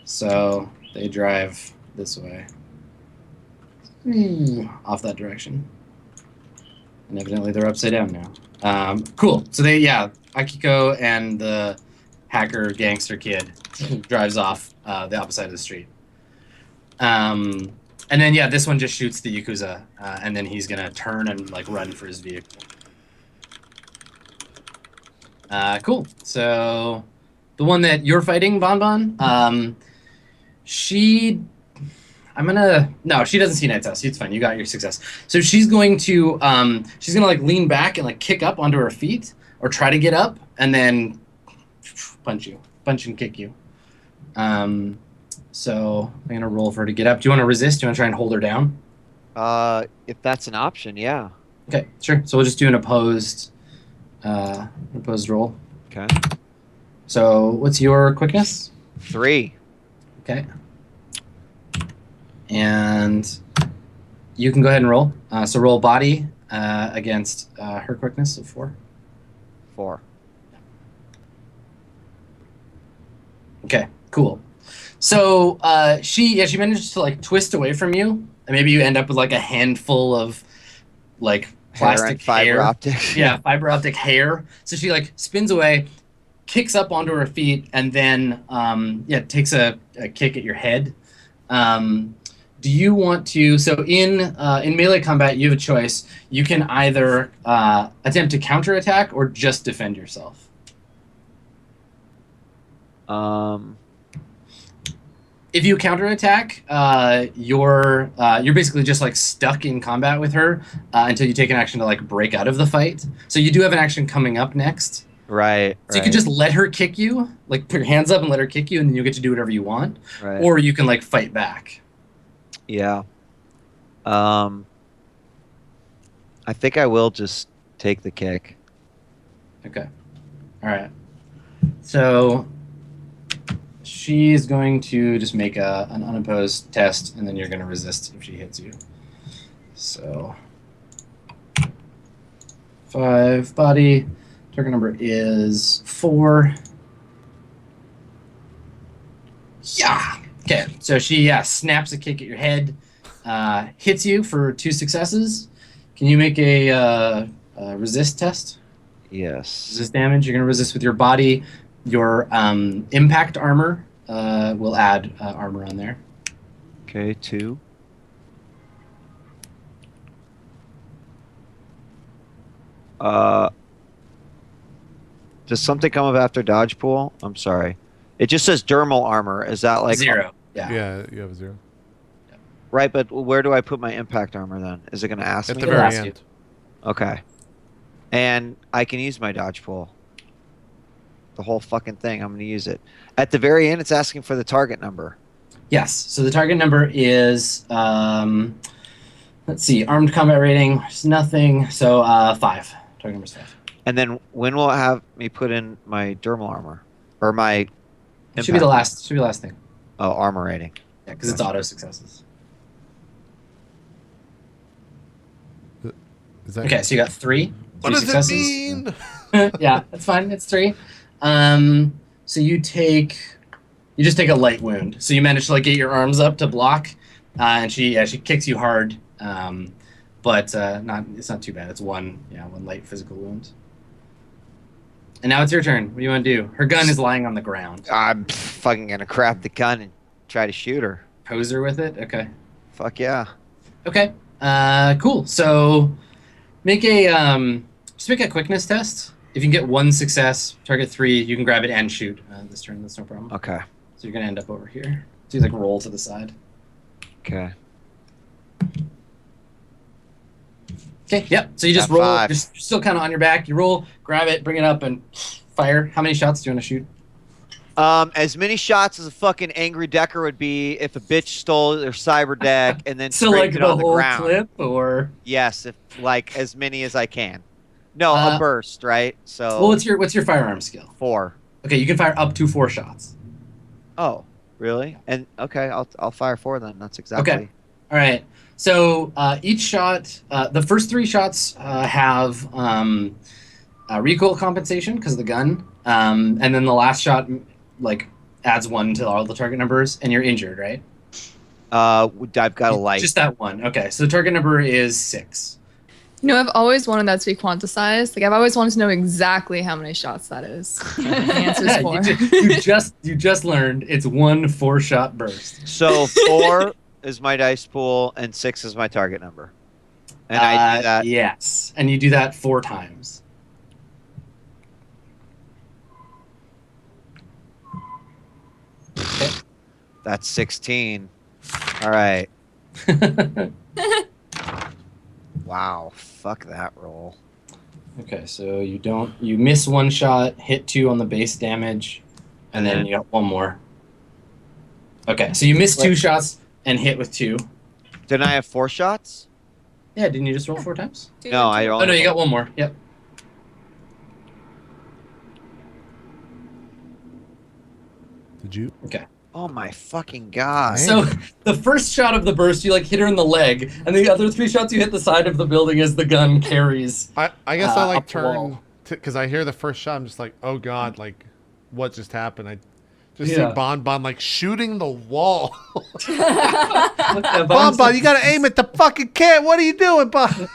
So they drive this way. Off that direction. And evidently they're upside down now. Cool. So Akiko and the hacker gangster kid drives off the opposite side of the street. And then this one just shoots the Yakuza, and then he's gonna turn and like run for his vehicle. Cool. So the one that you're fighting, Bonbon, she doesn't see Night's House. It's fine. You got your success. So she's going to like lean back and like kick up onto her feet or try to get up and then punch and kick you. So I'm gonna roll for her to get up. Do you want to resist? Do you want to try and hold her down? If that's an option, yeah. Okay, sure. So we'll just do an opposed roll. Okay. So what's your quickness? 3. Okay. And you can go ahead and roll. So roll body against her quickness of 4. 4. Okay, cool. So she managed to like twist away from you, and maybe you end up with like a handful of like plastic fiber hair. optic. Yeah, fiber optic hair. So she like spins away, kicks up onto her feet, and then takes a kick at your head. Do you want to? So in melee combat, you have a choice. You can either attempt to counterattack or just defend yourself. If you counterattack, you're basically just like stuck in combat with her until you take an action to like break out of the fight. So you do have an action coming up next. Right. So you can just let her kick you, like put your hands up and let her kick you, and then you get to do whatever you want. Right. Or you can like fight back. Yeah. I think I will just take the kick. Okay. All right. So she's going to just make an unopposed test, and then you're going to resist if she hits you. So 5 body. Target number is 4. Yeah. Okay. So she snaps a kick at your head, hits you for 2 successes. Can you make a resist test? Yes. Resist damage. You're going to resist with your body. Your impact armor will add armor on there. Okay, 2. Does something come up after dodge pool? I'm sorry. It just says dermal armor. Is that like 0? Yeah. Yeah, you have a 0. Right, but where do I put my impact armor then? Is it going to ask At me? the It'll very ask you. end. Okay. And I can use my dodge pool. The whole fucking thing. I'm going to use it. At the very end, it's asking for the target number. Yes. So the target number is, let's see, armed combat rating is nothing. So 5. Target number is 5. And then when will it have me put in my dermal armor? Or my It should be the last. Should be the last thing. Oh, armor rating. Yeah, because it's auto successes. Is that Okay, so you got 3. What 3 does successes. it mean? Yeah, that's fine. It's 3. So you just take a light wound. So you manage to like get your arms up to block, and she kicks you hard, but it's not too bad. It's one light physical wound. And now it's your turn. What do you want to do? Her gun is lying on the ground. I'm fucking going to grab the gun and try to shoot her. Pose her with it. Okay. Fuck yeah. Okay. Cool. So make a just make a quickness test. If you can get 1 success, target 3, you can grab it and shoot this turn. That's no problem. Okay. So you're gonna end up over here. So you like roll to the side. Okay. Okay. Yep. So you just Got roll. 5. You're still kind of on your back. You roll, grab it, bring it up, and fire. How many shots do you want to shoot? As many shots as a fucking angry decker would be if a bitch stole their cyber deck and then So like scraped it the on the whole ground. clip, or Yes, if like as many as I can. No, a burst, right? So. Well, what's your firearm skill? 4. Okay, you can fire up to 4 shots. Oh, really? And okay, I'll fire 4 then. That's exactly. Okay. All right. So each shot, the first 3 shots have recoil compensation because of the gun, and then the last shot like adds 1 to all the target numbers, and you're injured, right? I've got a light. Just that 1. Okay, so the target number is 6. You know, I've always wanted that to be quantized. Like, I've always wanted to know exactly how many shots that is. The answer is 4. You just learned it's 1 4-shot burst. So 4 is my dice pool, and 6 is my target number. And I do that. Yes, and you do that 4 times. Okay. That's 16. All right. Wow. Fuck that roll. Okay, so you miss 1 shot, hit 2 on the base damage, and then you got 1 more. Okay, so you missed 2 shots and hit with 2. Didn't I have 4 shots? Yeah, didn't you just roll 4 times? No, I rolled. Oh no, you got 1 more. Yep. Did you? Okay. Oh my fucking god. So the first shot of the burst, you like hit her in the leg, and the other 3 shots you hit the side of the building as the gun carries. I guess I like up the wall. turn because I hear the first shot. I'm just like, oh god, like what just happened? I just Yeah. see Bon like shooting the wall. Yeah, Bon, you gotta aim at the fucking kid. What are you doing, Bon?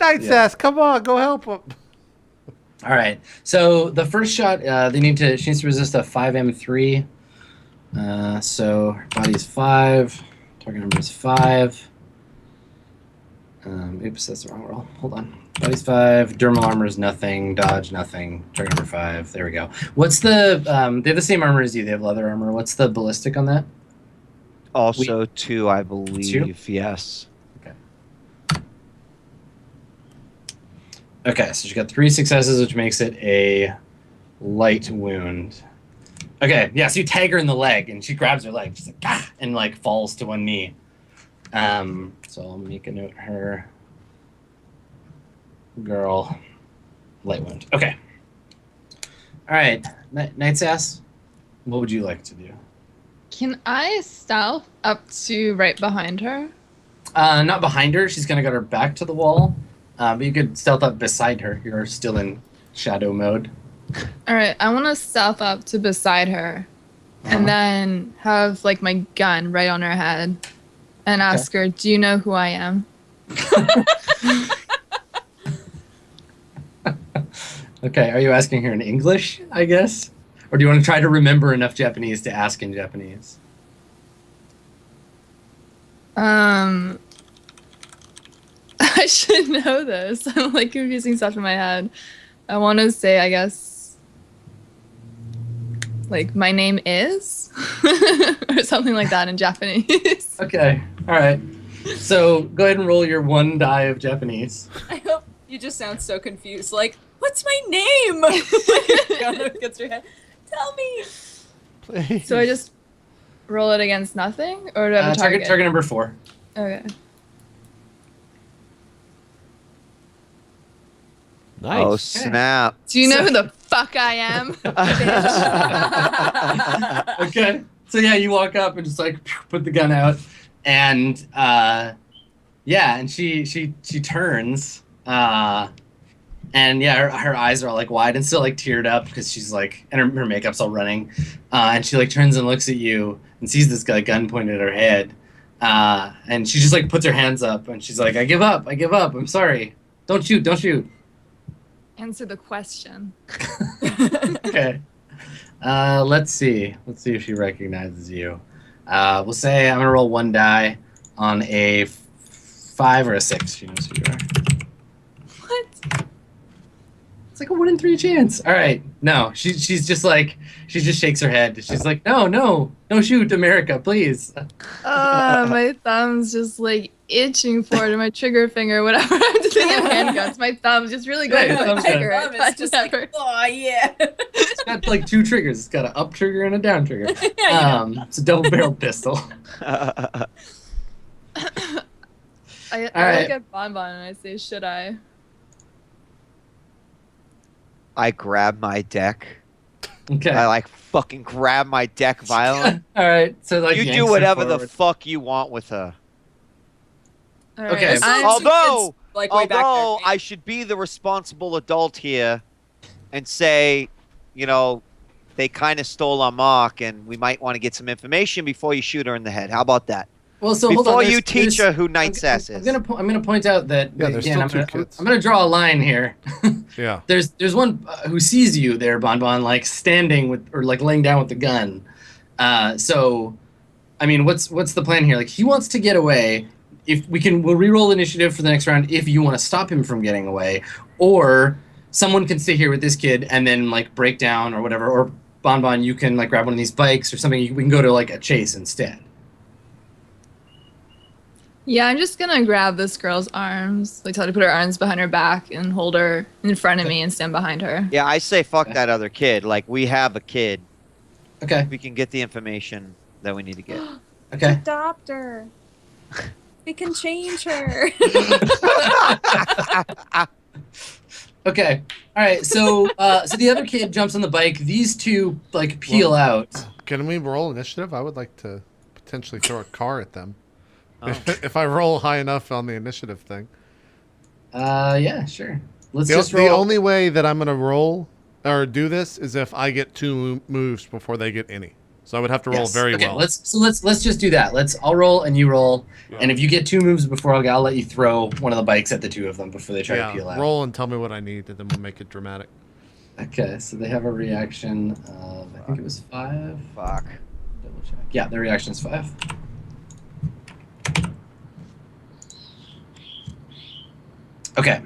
Night's ass, come on, go help him. All right. So the first shot, she needs to resist a 5M3. So her body's 5. Target number is 5. Oops, that's the wrong roll. Hold on. Body's 5. Dermal armor is nothing. Dodge nothing. Target number 5. There we go. What's the? They have the same armor as you. They have leather armor. What's the ballistic on that? Also 2, I believe. 2? Yes. Okay, so she got 3 successes, which makes it a light wound. Okay, yeah, so you tag her in the leg, and she grabs her leg, she's like, ah, and like falls to 1 knee. So I'll make a note her. Girl, light wound. Okay. All right, Knight's Ass, what would you like to do? Can I stealth up to right behind her? Not behind her, she's kind of got her back to the wall. But you could stealth up beside her. You're still in shadow mode. All right, I want to stealth up to beside her, and then have like my gun right on her head, and ask her, "Do you know who I am?" Okay, are you asking her in English, I guess? Or do you want to try to remember enough Japanese to ask in Japanese? I should know this. I'm like confusing stuff in my head. I want to say, I guess, like, my name is? Or something like that in Japanese. Okay, all right. So go ahead and roll your 1 die of Japanese. I hope you just sound so confused. Like, what's my name? Gun up against your head. Tell me. Please. So I just roll it against nothing? Or do I have a target? Target number 4. Okay. Nice. Oh snap. Do you know who the fuck I am? Bitch. Okay. So yeah, you walk up and just like put the gun out, and yeah, and she turns, and yeah, her eyes are all like wide and still like teared up because she's like, and her makeup's all running, and she like turns and looks at you and sees this gun pointed at her head, and she just like puts her hands up and she's like, I give up, I'm sorry, don't shoot. Answer the question. Okay. Let's see if she recognizes you. We'll say I'm gonna roll 1 die on a 5 or a 6. She knows who you are. What? It's like a 1 in 3 chance. All right. No, she's just like, she just shakes her head. She's like, no, shoot, America, please. My thumb's just like itching for it, and my trigger finger, whatever. I'm just thinking of handguns. My thumb's just really going Right, for my thumb's trigger. Mom is just like, oh yeah. It's got like 2 triggers. It's got an up trigger and a down trigger. It's a double-barreled pistol. I All right. look at Bonbon and I say, should I? I grab my deck. Okay. I like fucking grab my deck violently. All right. So like You yanks do her whatever the forward. fuck you want with her. All right, Okay. I'm- Although, like way back there, although right? I should be the responsible adult here and say, you know, they kind of stole our mark and we might want to get some information before you shoot her in the head. How about that? Well, so hold Before on. you teach her who Night Sass I'm is. gonna point out that Yeah, there's again, still two kids. I'm gonna draw a line here. Yeah. There's one who sees you there, Bonbon, like standing with or like laying down with the gun. So, I mean, what's the plan here? Like he wants to get away. If we'll re-roll initiative for the next round if you want to stop him from getting away, or someone can stay here with this kid and then like break down or whatever. Or Bonbon, you can like grab one of these bikes or something. We can go to like a chase instead. Yeah, I'm just gonna grab this girl's arms, like tell her to put her arms behind her back and hold her in front of me and stand behind her. Yeah, I say fuck Okay. that other kid. Like, we have a kid. Okay. We can get the information that we need to get. Okay. Adopt her. We can change her. Okay. All right. So so the other kid jumps on the bike. These two like peel out. Can we roll initiative? I would like to potentially throw a car at them. Oh. If I roll high enough on the initiative thing. Yeah, sure. Let's The, just the roll. only way that I'm going to roll or do this is if I get 2 moves before they get any. So I would have to roll Yes. very okay, well. Let's just do that. I'll roll and you roll, Yeah. and if you get 2 moves before I'll let you throw one of the bikes at the 2 of them before they try to peel out. roll and tell me what I need, and then we'll make it dramatic. Okay, so they have a reaction of I think it was 5. Fuck. Double check. Yeah, their reaction is 5. Okay.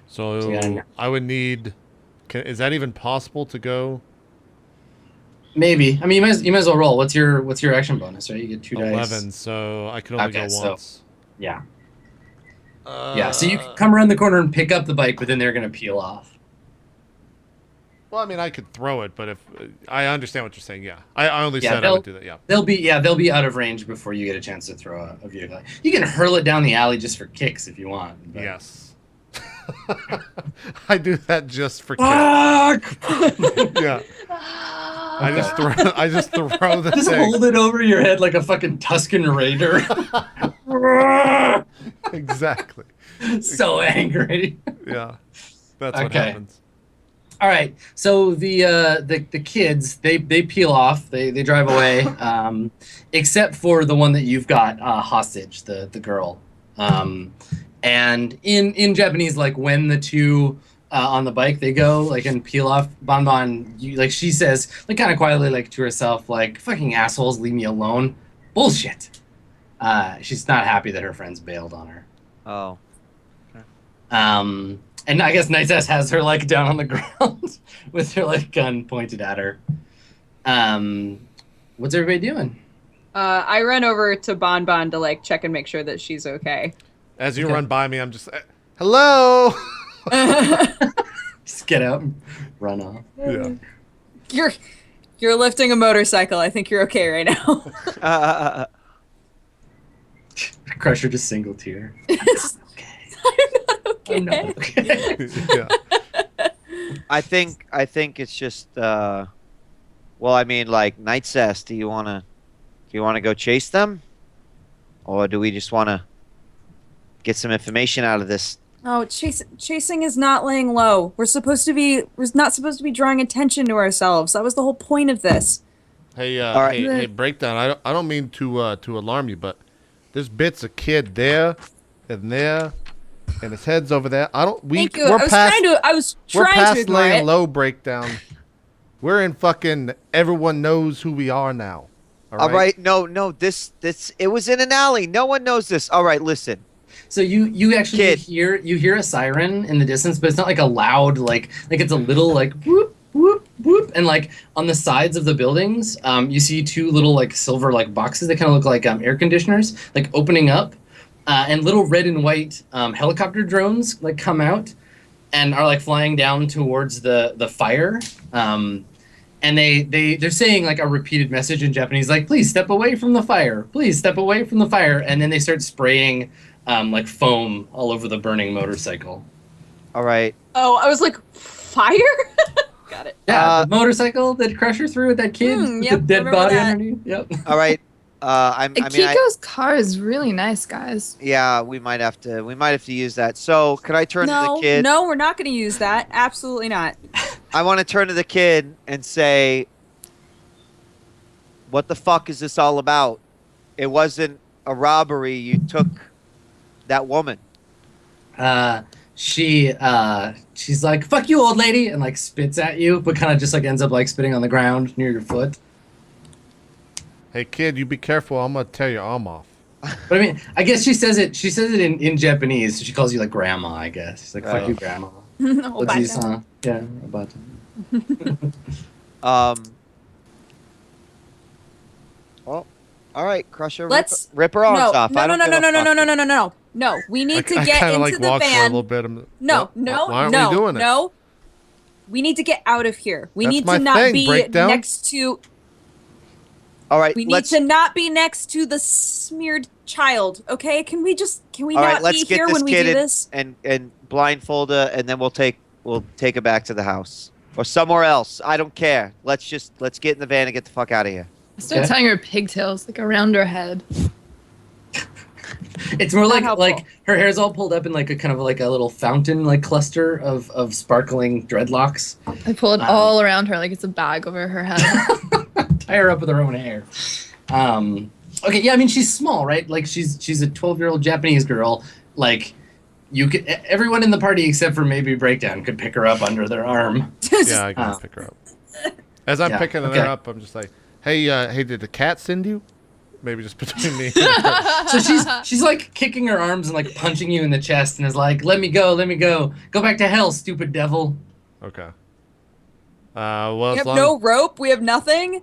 So So yeah. I would need. Is that even possible to go? Maybe. I mean, you might as well roll. What's your action bonus? Right, you get 2 dice. 11, so I can only Okay, go so- once. Yeah. Yeah. So you Uh, can come around the corner and pick up the bike, but then they're gonna peel off. Well, I mean, I could throw it, but if I understand what you're saying, yeah, I only Yeah, said I would do that. Yeah. They'll be out of range before you get a chance to throw a vehicle. You can hurl it down the alley just for kicks if you want. But... Yes. I do that just for kicks. Fuck! Yeah. I just throw the Just thing. hold it over your head like a fucking Tuscan Raider. Exactly. So angry. Yeah. That's what Okay. happens. All right, so the kids they peel off, they drive away, except for the one that you've got hostage, the girl, and in Japanese, like when the 2 on the bike they go like and peel off, Bonbon, like she says like kind of quietly like to herself like fucking assholes, leave me alone, bullshit. She's not happy that her friends bailed on her. Oh. And I guess Night Sass has her like down on the ground with her like gun pointed at her. What's everybody doing? I run over to Bonbon to like check and make sure that she's okay. As you Okay. run by me, I'm just, hello. Just get out and run off. Yeah. You're lifting a motorcycle. I think you're okay right now. Crusher just single tear. I'm not okay. Yeah. I think it's just well, I mean, like, Night Sass, do you wanna go chase them? Or do we just wanna get some information out of this? No, chasing is not laying low. We're not supposed to be drawing attention to ourselves. That was the whole point of this. Hey, All right. hey, breakdown. I don't mean to alarm you, but there's bits of kid there, and his head's over there. Thank you. I was We're trying to past ignore laying it. low breakdown. We're in fucking everyone knows who we are now. All right, no, this it was in an alley. No one knows this. All right, listen. So you actually Kid. hear a siren in the distance, but it's not like a loud like it's a little like whoop whoop whoop, and like on the sides of the buildings, you see 2 little like silver like boxes that kind of look like air conditioners like opening up, and little red and white helicopter drones like come out and are like flying down towards the fire. And they're saying like a repeated message in Japanese, like, please step away from the fire. Please step away from the fire. And then they start spraying like foam all over the burning motorcycle. All right. Oh, I was like, fire? Got it. Yeah, the motorcycle that crushed her through with that kid with yep, the dead remember body that. underneath. Yep. All right. Akiko's car is really nice, guys. Yeah, we might have to use that. So, could I turn to the kid? No, we're not going to use that. Absolutely not. I want to turn to the kid and say, what the fuck is this all about? It wasn't a robbery. You took that woman. She's like, "Fuck you, old lady," and like spits at you, but kind of just like ends up like spitting on the ground near your foot. Hey kid, you be careful. I'm gonna tear your arm off. But I mean, I guess she says it in Japanese. So she calls you like grandma. I guess she's like, "Fuck you, grandma." Obata. Yeah, Obata. Well, all right, crush her. Let's rip her arms off. No. We need to I get kinda, into like, the walk for a van. little bit. No. Why aren't we doing it? No. We need to get out of here. We That's need my to not thing. be Breakdown? next to. All right, We need to not be next to the smeared child. Okay? Can we all right, not let's be get here this when we kid do this? and blindfold her, and then we'll take her back to the house or somewhere else. I don't care. Let's get in the van and get the fuck out of here. I start Okay. tying her pigtails like around her head. It's more Not helpful. like her hair's all pulled up in like a kind of like a little fountain like cluster of sparkling dreadlocks. I pull it all around her like it's a bag over her head. Tie her up with her own hair. Okay, yeah, I mean she's small, right? Like she's a 12-year-old Japanese girl. Like everyone in the party except for maybe Breakdown could pick her up under their arm. Yeah, I can pick her up. As I'm picking her up, I'm just like, hey, did the cat send you? Maybe just between me. So she's like kicking her arms and like punching you in the chest and is like, let me go, go back to hell, stupid devil. Okay. Well, We as have no rope. We have nothing.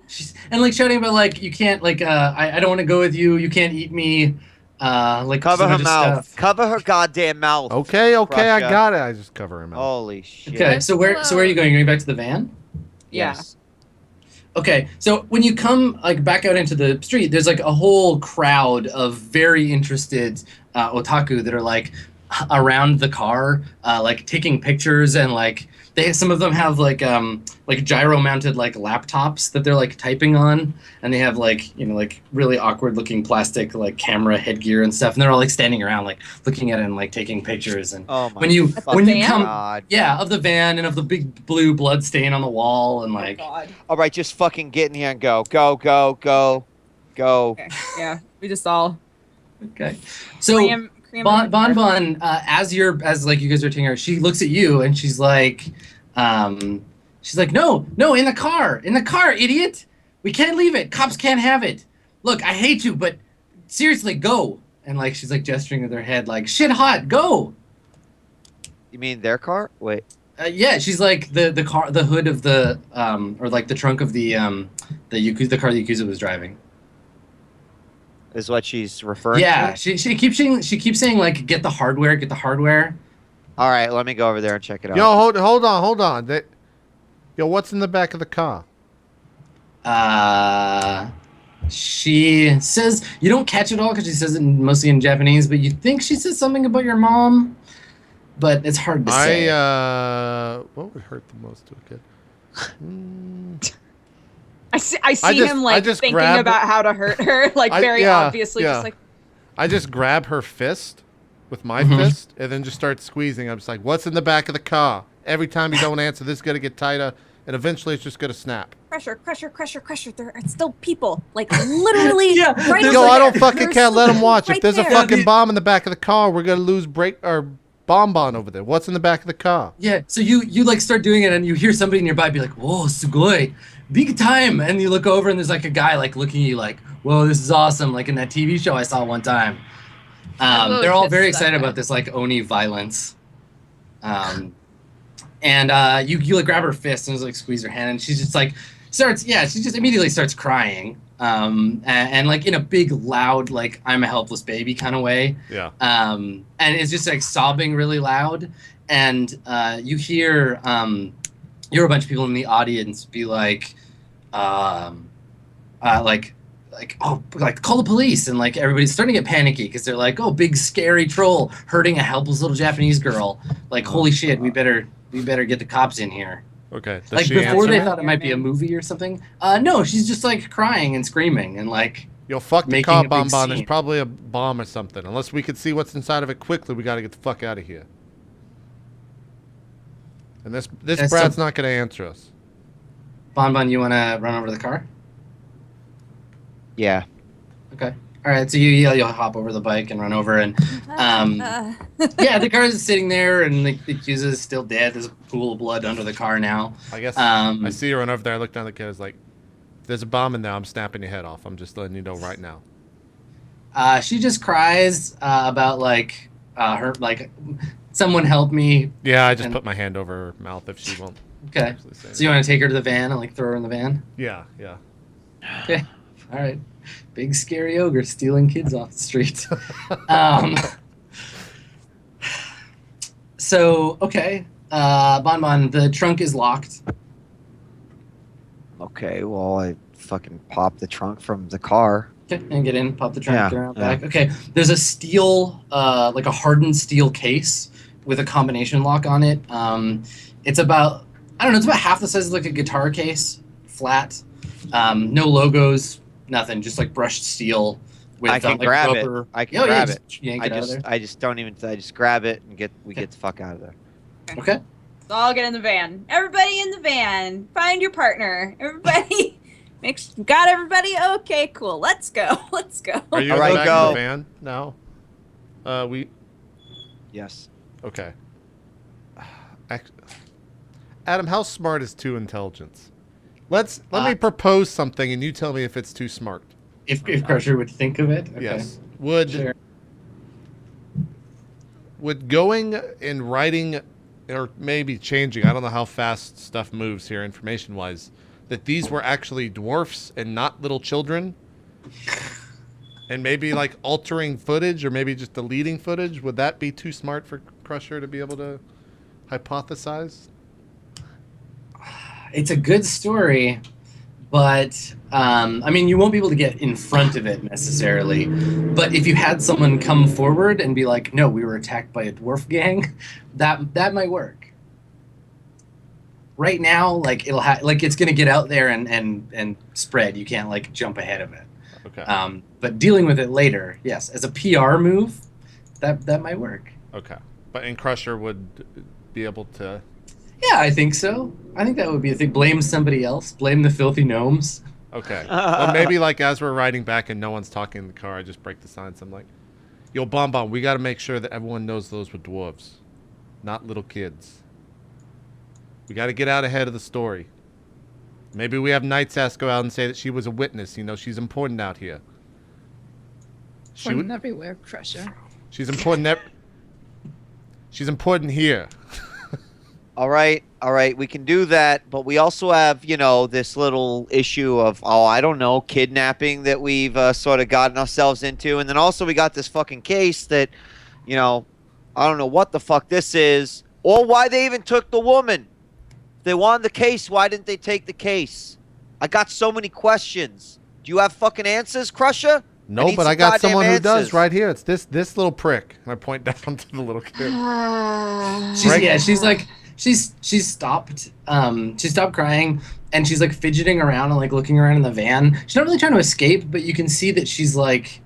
And like shouting about like you can't like I don't want to go with you. You can't eat me. Like Cover some her other mouth. stuff. Cover her goddamn mouth. Okay, I Russia. got it. I just cover him out. Holy shit. Okay, so where are you going? You're going back to the van? Yeah. Yes. Okay, so when you come like back out into the street, there's like a whole crowd of very interested otaku that are like around the car, like taking pictures and like some of them have like gyro mounted like laptops that they're like typing on, and they have like like really awkward looking plastic like camera headgear and stuff, and they're all like standing around like looking at it and like taking pictures. And Oh my when you van? come God. yeah, of the van and of the big blue blood stain on the wall and like God. All right, just fucking get in here and go. Go. Okay. Yeah. We just all. okay. So Cram Bon as you guys are taking her, she looks at you and she's like, no, in the car, idiot. We can't leave it. Cops can't have it. Look, I hate you, but seriously, go. And like she's like gesturing with her head, like shit hot, go. You mean their car? Wait. Yeah, she's like the car, the hood of the or like the trunk of the car the Yakuza was driving. Is what she's referring Yeah, to? she keeps saying like get the hardware. All right, let me go over there and check it out. Yo, hold on. Yo, what's in the back of the car? She says you don't catch it all because she says it mostly in Japanese, but you think she says something about your mom, but it's hard to say. What would hurt the most to a kid? I see him like thinking grab about how to hurt her, like very obviously, yeah. just like. I just grab her fist with my Mhm. fist and then just start squeezing. I'm just like, what's in the back of the car? Every time you don't answer, this is going to get tighter, and eventually it's just going to snap. Pressure. There are still people, like literally. Yeah, right there's Yo, over I there. don't fucking There's care. Let them watch. right If there's a there. fucking bomb in the back of the car, we're going to lose bonbon over there. What's in the back of the car? Yeah, so you like start doing it and you hear somebody nearby be like, "Whoa, sugoi, big time!" And you look over and there's like a guy like looking at you like, "Whoa, this is awesome!" Like in that TV show I saw one time. They're all very excited about this like oni violence. And you like grab her fist and just like squeeze her hand and she's just like she just immediately starts crying. And like in a big loud like I'm a helpless baby kind of way. Yeah. And it's just like sobbing really loud, and you hear a bunch of people in the audience be like call the police, and like everybody's starting to get panicky because they're like, oh, big scary troll hurting a helpless little Japanese girl, like holy shit, we better We better get the cops in here. Okay. Does Like she before answer they me? thought it might be a movie or something. No, she's just like crying and screaming and like Yo, fuck the making car, a big Bonbon. There's scene. probably a bomb or something. Unless we could see what's inside of it quickly, we gotta get the fuck out of here. And this That's Brad's so- not gonna answer us. Bonbon, you want to run over to the car? Yeah. Okay. All right. So you'll hop over the bike and run over, and yeah, the car is sitting there, and the accuser is still dead. There's a pool of blood under the car now. I guess Um, I see her run over there. I look down at the kid. I was like, if there's a bomb in there, I'm snapping your head off. I'm just letting you know right now. She just cries about like her like someone help me. Yeah, I just And- put my hand over her mouth if she won't Okay. actually say So you want to take her to the van and like throw her in the van? Yeah, yeah. Okay. All right. Big scary ogre stealing kids off the street. um, so okay, Bonbon, the trunk is locked. Okay, well, I fucking popped the trunk from the car. Okay, and get in, pop the trunk, Yeah, get around yeah. back. Okay, there's a steel, like a hardened steel case with a combination lock on it. It's about, I don't know, it's about half the size of like a guitar case, flat. No logos, nothing, just like brushed steel with I can like grab it. rubber. I can Oh, grab yeah, it. just yank I it out of there. just don't even. I just grab it and get Okay. the fuck out of there. Okay. So I'll get in the van. Everybody in the van. Find your partner. Everybody. Got everybody? Okay, cool. Let's go. Let's go. Are you All in right, the back go. of the van now? Yes. Okay. Adam, how smart is 2 intelligence? Let me propose something, and you tell me if it's too smart. If Crusher would think of it. Okay. Yes. Would Sure. going and writing, or maybe changing, I don't know how fast stuff moves here information-wise, that these were actually dwarfs and not little children, and maybe like altering footage or maybe just deleting footage, would that be too smart for Crusher to be able to hypothesize? It's a good story, but I mean, you won't be able to get in front of it necessarily. But if you had someone come forward and be like, "No, we were attacked by a dwarf gang," that might work. Right now, like it's gonna get out there and spread. You can't like jump ahead of it. Okay. But dealing with it later, yes, as a PR move, that might work. Okay. But and Crusher would be able to... Yeah, I think so. I think that would be a thing. Blame somebody else. Blame the filthy gnomes. Okay. Well, maybe like as we're riding back and no one's talking in the car, I just break the signs. I'm like, yo, Bonbon, we got to make sure that everyone knows those were dwarves, not little kids. We got to get out ahead of the story. Maybe we have Night's Ass go out and say that she was a witness. You know, she's important out here. Important everywhere, Crusher. She's important. She's important here. All right, we can do that, but we also have, this little issue of, I don't know, kidnapping that we've sort of gotten ourselves into, and then also we got this fucking case that, I don't know what the fuck this is, or why they even took the woman. If they wanted the case, why didn't they take the case? I got so many questions. Do you have fucking answers, Crusher? No, need but some I got goddamn someone who does answers. right here. It's this little prick. And I point down to the little kid. She's stopped. She stopped crying, and she's like fidgeting around and like looking around in the van. She's not really trying to escape, but you can see that she's like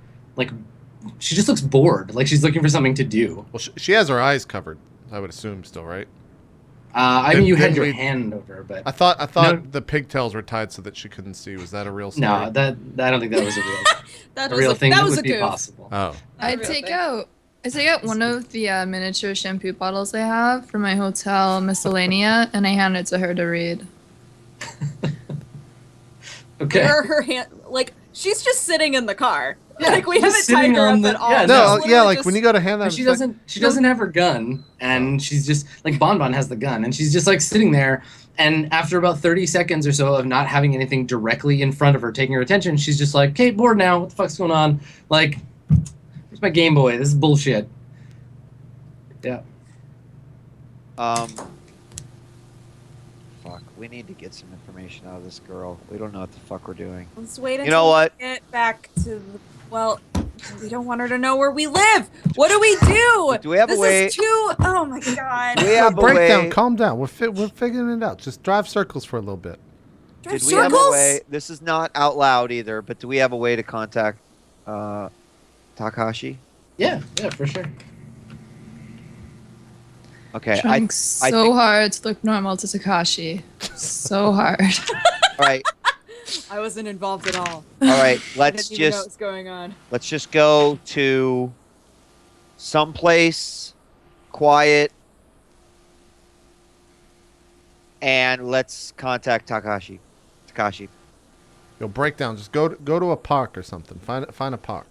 she just looks bored. Like she's looking for something to do. Well, she has her eyes covered, I would assume, still, right? I mean, you had Didn't your we- hand over her, but I thought No. the pigtails were tied so that she couldn't see. Was that a real story? no, I don't think that was a real That a real thing. That That was a would be goof. possible. Oh. I take out one of the miniature shampoo bottles I have from my hotel miscellanea, and I hand it to her to read. Okay. Her hand, like she's just sitting in the car. Yeah, like we just haven't tied sitting her on up the- at all. yeah, She's No, literally yeah, like just- when you go to hand that, But she doesn't have her gun, and she's just like Bonbon has the gun, and she's just like sitting there. And after about 30 seconds or so of not having anything directly in front of her taking her attention, she's just like, "Okay, bored now. What the fuck's going on? Like, where's my Game Boy? This is bullshit." Yeah. Fuck. We need to get some information out of this girl. We don't know what the fuck we're doing. Let's wait You until know what? we get back to the, well, We don't want her to know where we live. What do we do? Do we have this a way? is too. Oh my god. Do we have a Breakdown. way? Calm down. We're figuring it out. Just drive circles for a little bit. Drive Did we have circles? a way? This is not out loud either, but do we have a way to contact Takahashi? Yeah, for sure. Okay, Trying I so think- hard to look normal to Takashi. So hard. all right, I wasn't involved at all. all right. I Let's didn't even know just what's going on. let's just go to someplace quiet, and let's contact Takashi. Yo, breakdown. Just go to a park or something. Find a park.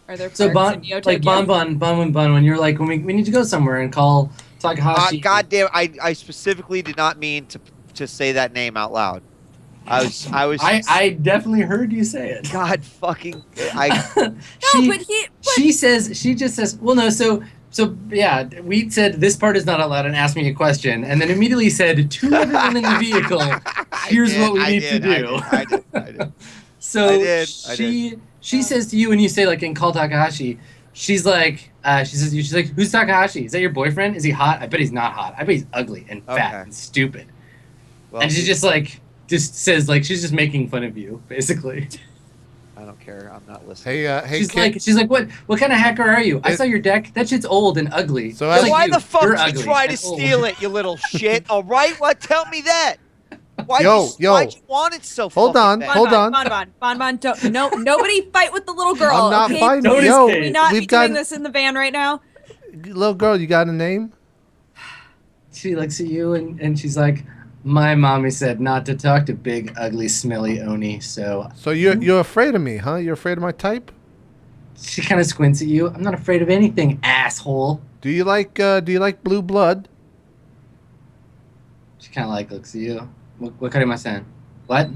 Are there So parks in Bon, Neo like Tokyo? Bon, when you're like, when we need to go somewhere and call Takahashi. God damn! I specifically did not mean to say that name out loud. I was. I definitely heard you say it. God fucking. I. No, but She just says, well, no, so yeah, we said this part is not allowed and asked me a question, and then immediately said to everyone in the vehicle, here's what we need to do. I did. So I did. she says to you when you say like, and call Takahashi, she's like, she's like, who's Takahashi? Is that your boyfriend? Is he hot? I bet he's not hot. I bet he's ugly and fat Okay. and stupid. Well, And she just says like, she's just making fun of you, basically. I don't care. I'm not listening. Hey, She's kid. like, what kind of hacker are you? I saw your deck. That shit's old and ugly. So Just as- like Why you. the fuck You're did you ugly try to and old. steal it, you little shit? All right, what? Tell me that. Why'd Yo, you want it so? Hold fucking on, bad? hold on. Bon, don't, no, nobody fight with the little girl. I'm not okay? fighting. Notice Yo, Kate. Can we not be we've got doing this in the van right now? little girl. You got a name? She looks at you and she's like, my mommy said not to talk to big, ugly, smelly Oni. So So you're afraid of me, huh? You're afraid of my type? she kind of squints at you. I'm not afraid of anything, asshole. Do you like blue blood? She kind of like looks at you. What kind am I saying? What?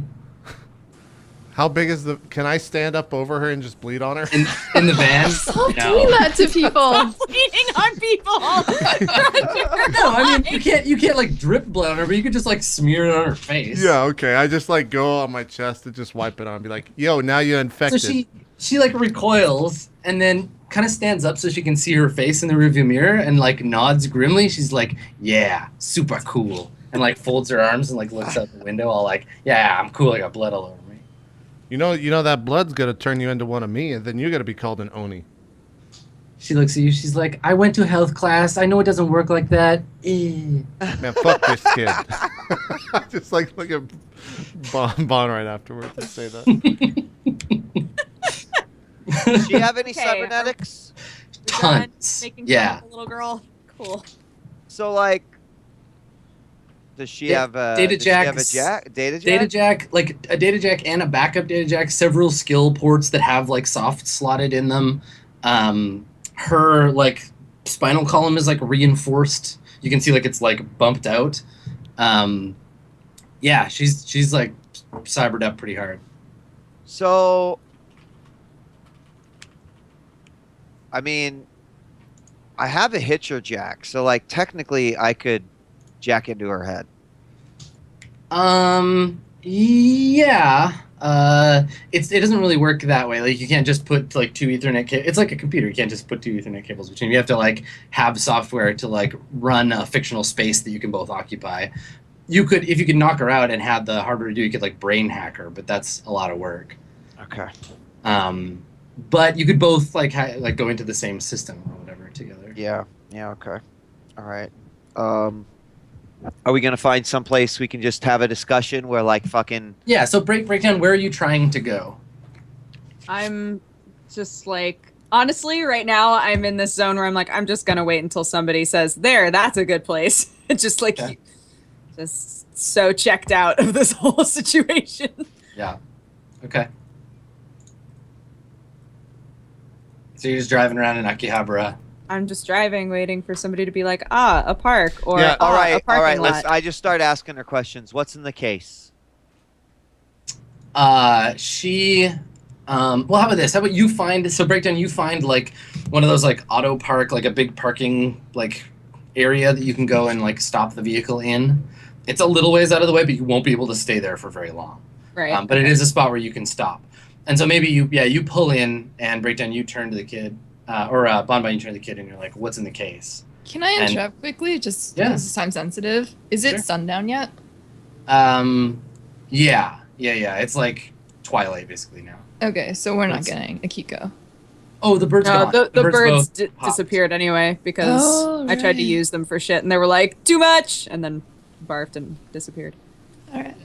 How big is the? Can I stand up over her and just bleed on her? In the van? Stop doing that to people. Bleeding on people. No, I mean you can't like drip blood on her, but you could just like smear it on her face. Yeah, okay. I just like go on my chest and just wipe it on and be like, yo, now you're So infected. she like recoils and then kind of stands up so she can see her face in the rearview mirror and like nods grimly. She's like, yeah, super cool. And like folds her arms and like looks out the window all like, yeah, I'm cool. I got blood all over me. You know that blood's gonna turn you into one of me, and then you're gonna be called an Oni. She looks at you. She's like, I went to health class. I know it doesn't work like that. Eh. Man, fuck this kid. Just like look at Bon right afterwards and say that. Does she have any Okay, cybernetics? Tons. Making fun Yeah. of the little girl. Cool. So like, does she Da- have a Data does she have a Jack's- data jack? Data jack, like a data jack and a backup data jack, several skill ports that have like soft slotted in them. Her like spinal column is like reinforced. You can see like it's like bumped out. Yeah, she's like cybered up pretty hard. So, I mean, I have a hitcher jack, so like technically I could jack into her head. Yeah. It doesn't really work that way. Like you can't just put like two Ethernet cables. It's like a computer. You can't just put two Ethernet cables between. You have to like have software to like run a fictional space that you can both occupy. You could, if you could knock her out and had the hardware to do, you could like brain hack her, but that's a lot of work. Okay. But you could both like like go into the same system or whatever together. Yeah. Yeah. Okay. All right. Are we gonna find someplace we can just have a discussion where like fucking? Yeah. So break down. Where are you trying to go? I'm just like, honestly, right now I'm in this zone where I'm like, I'm just gonna wait until somebody says, there, that's a good place. It's just like, Okay. just so checked out of this whole situation. Yeah. Okay. So you're just driving around in Akihabara. I'm just driving, waiting for somebody to be like, a park, or Yeah, All a right. parking All right. lot. I just start asking her questions. What's in the case? Well, how about this? How about you find, so breakdown, you find like one of those like auto park, like a big parking like area that you can go and like stop the vehicle in. It's a little ways out of the way, but you won't be able to stay there for very long. Right. But it is a spot where you can stop. And so maybe you pull in and Breakdown, you turn to the kid, or Bonbon, you turn to the kid and you're like, what's in the case? Can I interrupt quickly? Just because it's time sensitive. Is it sundown yet? Yeah. It's like twilight basically now. Okay, so we're not getting a Kiko. Oh, the bird's gone. The birds both popped. disappeared anyway because I tried to use them for shit and they were like, too much! And then barfed and disappeared. All right.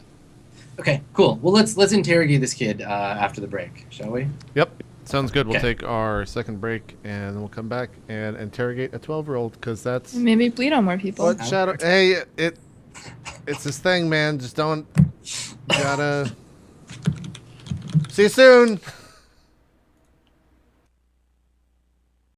Okay, cool. Well, let's interrogate this kid after the break, shall we? Yep. Sounds good. We'll Okay. take our second break and then we'll come back and interrogate a 12-year-old because that's Maybe bleed on more people. what Shadow. Hey, it's this thing, man. Just don't. Gotta. See you soon.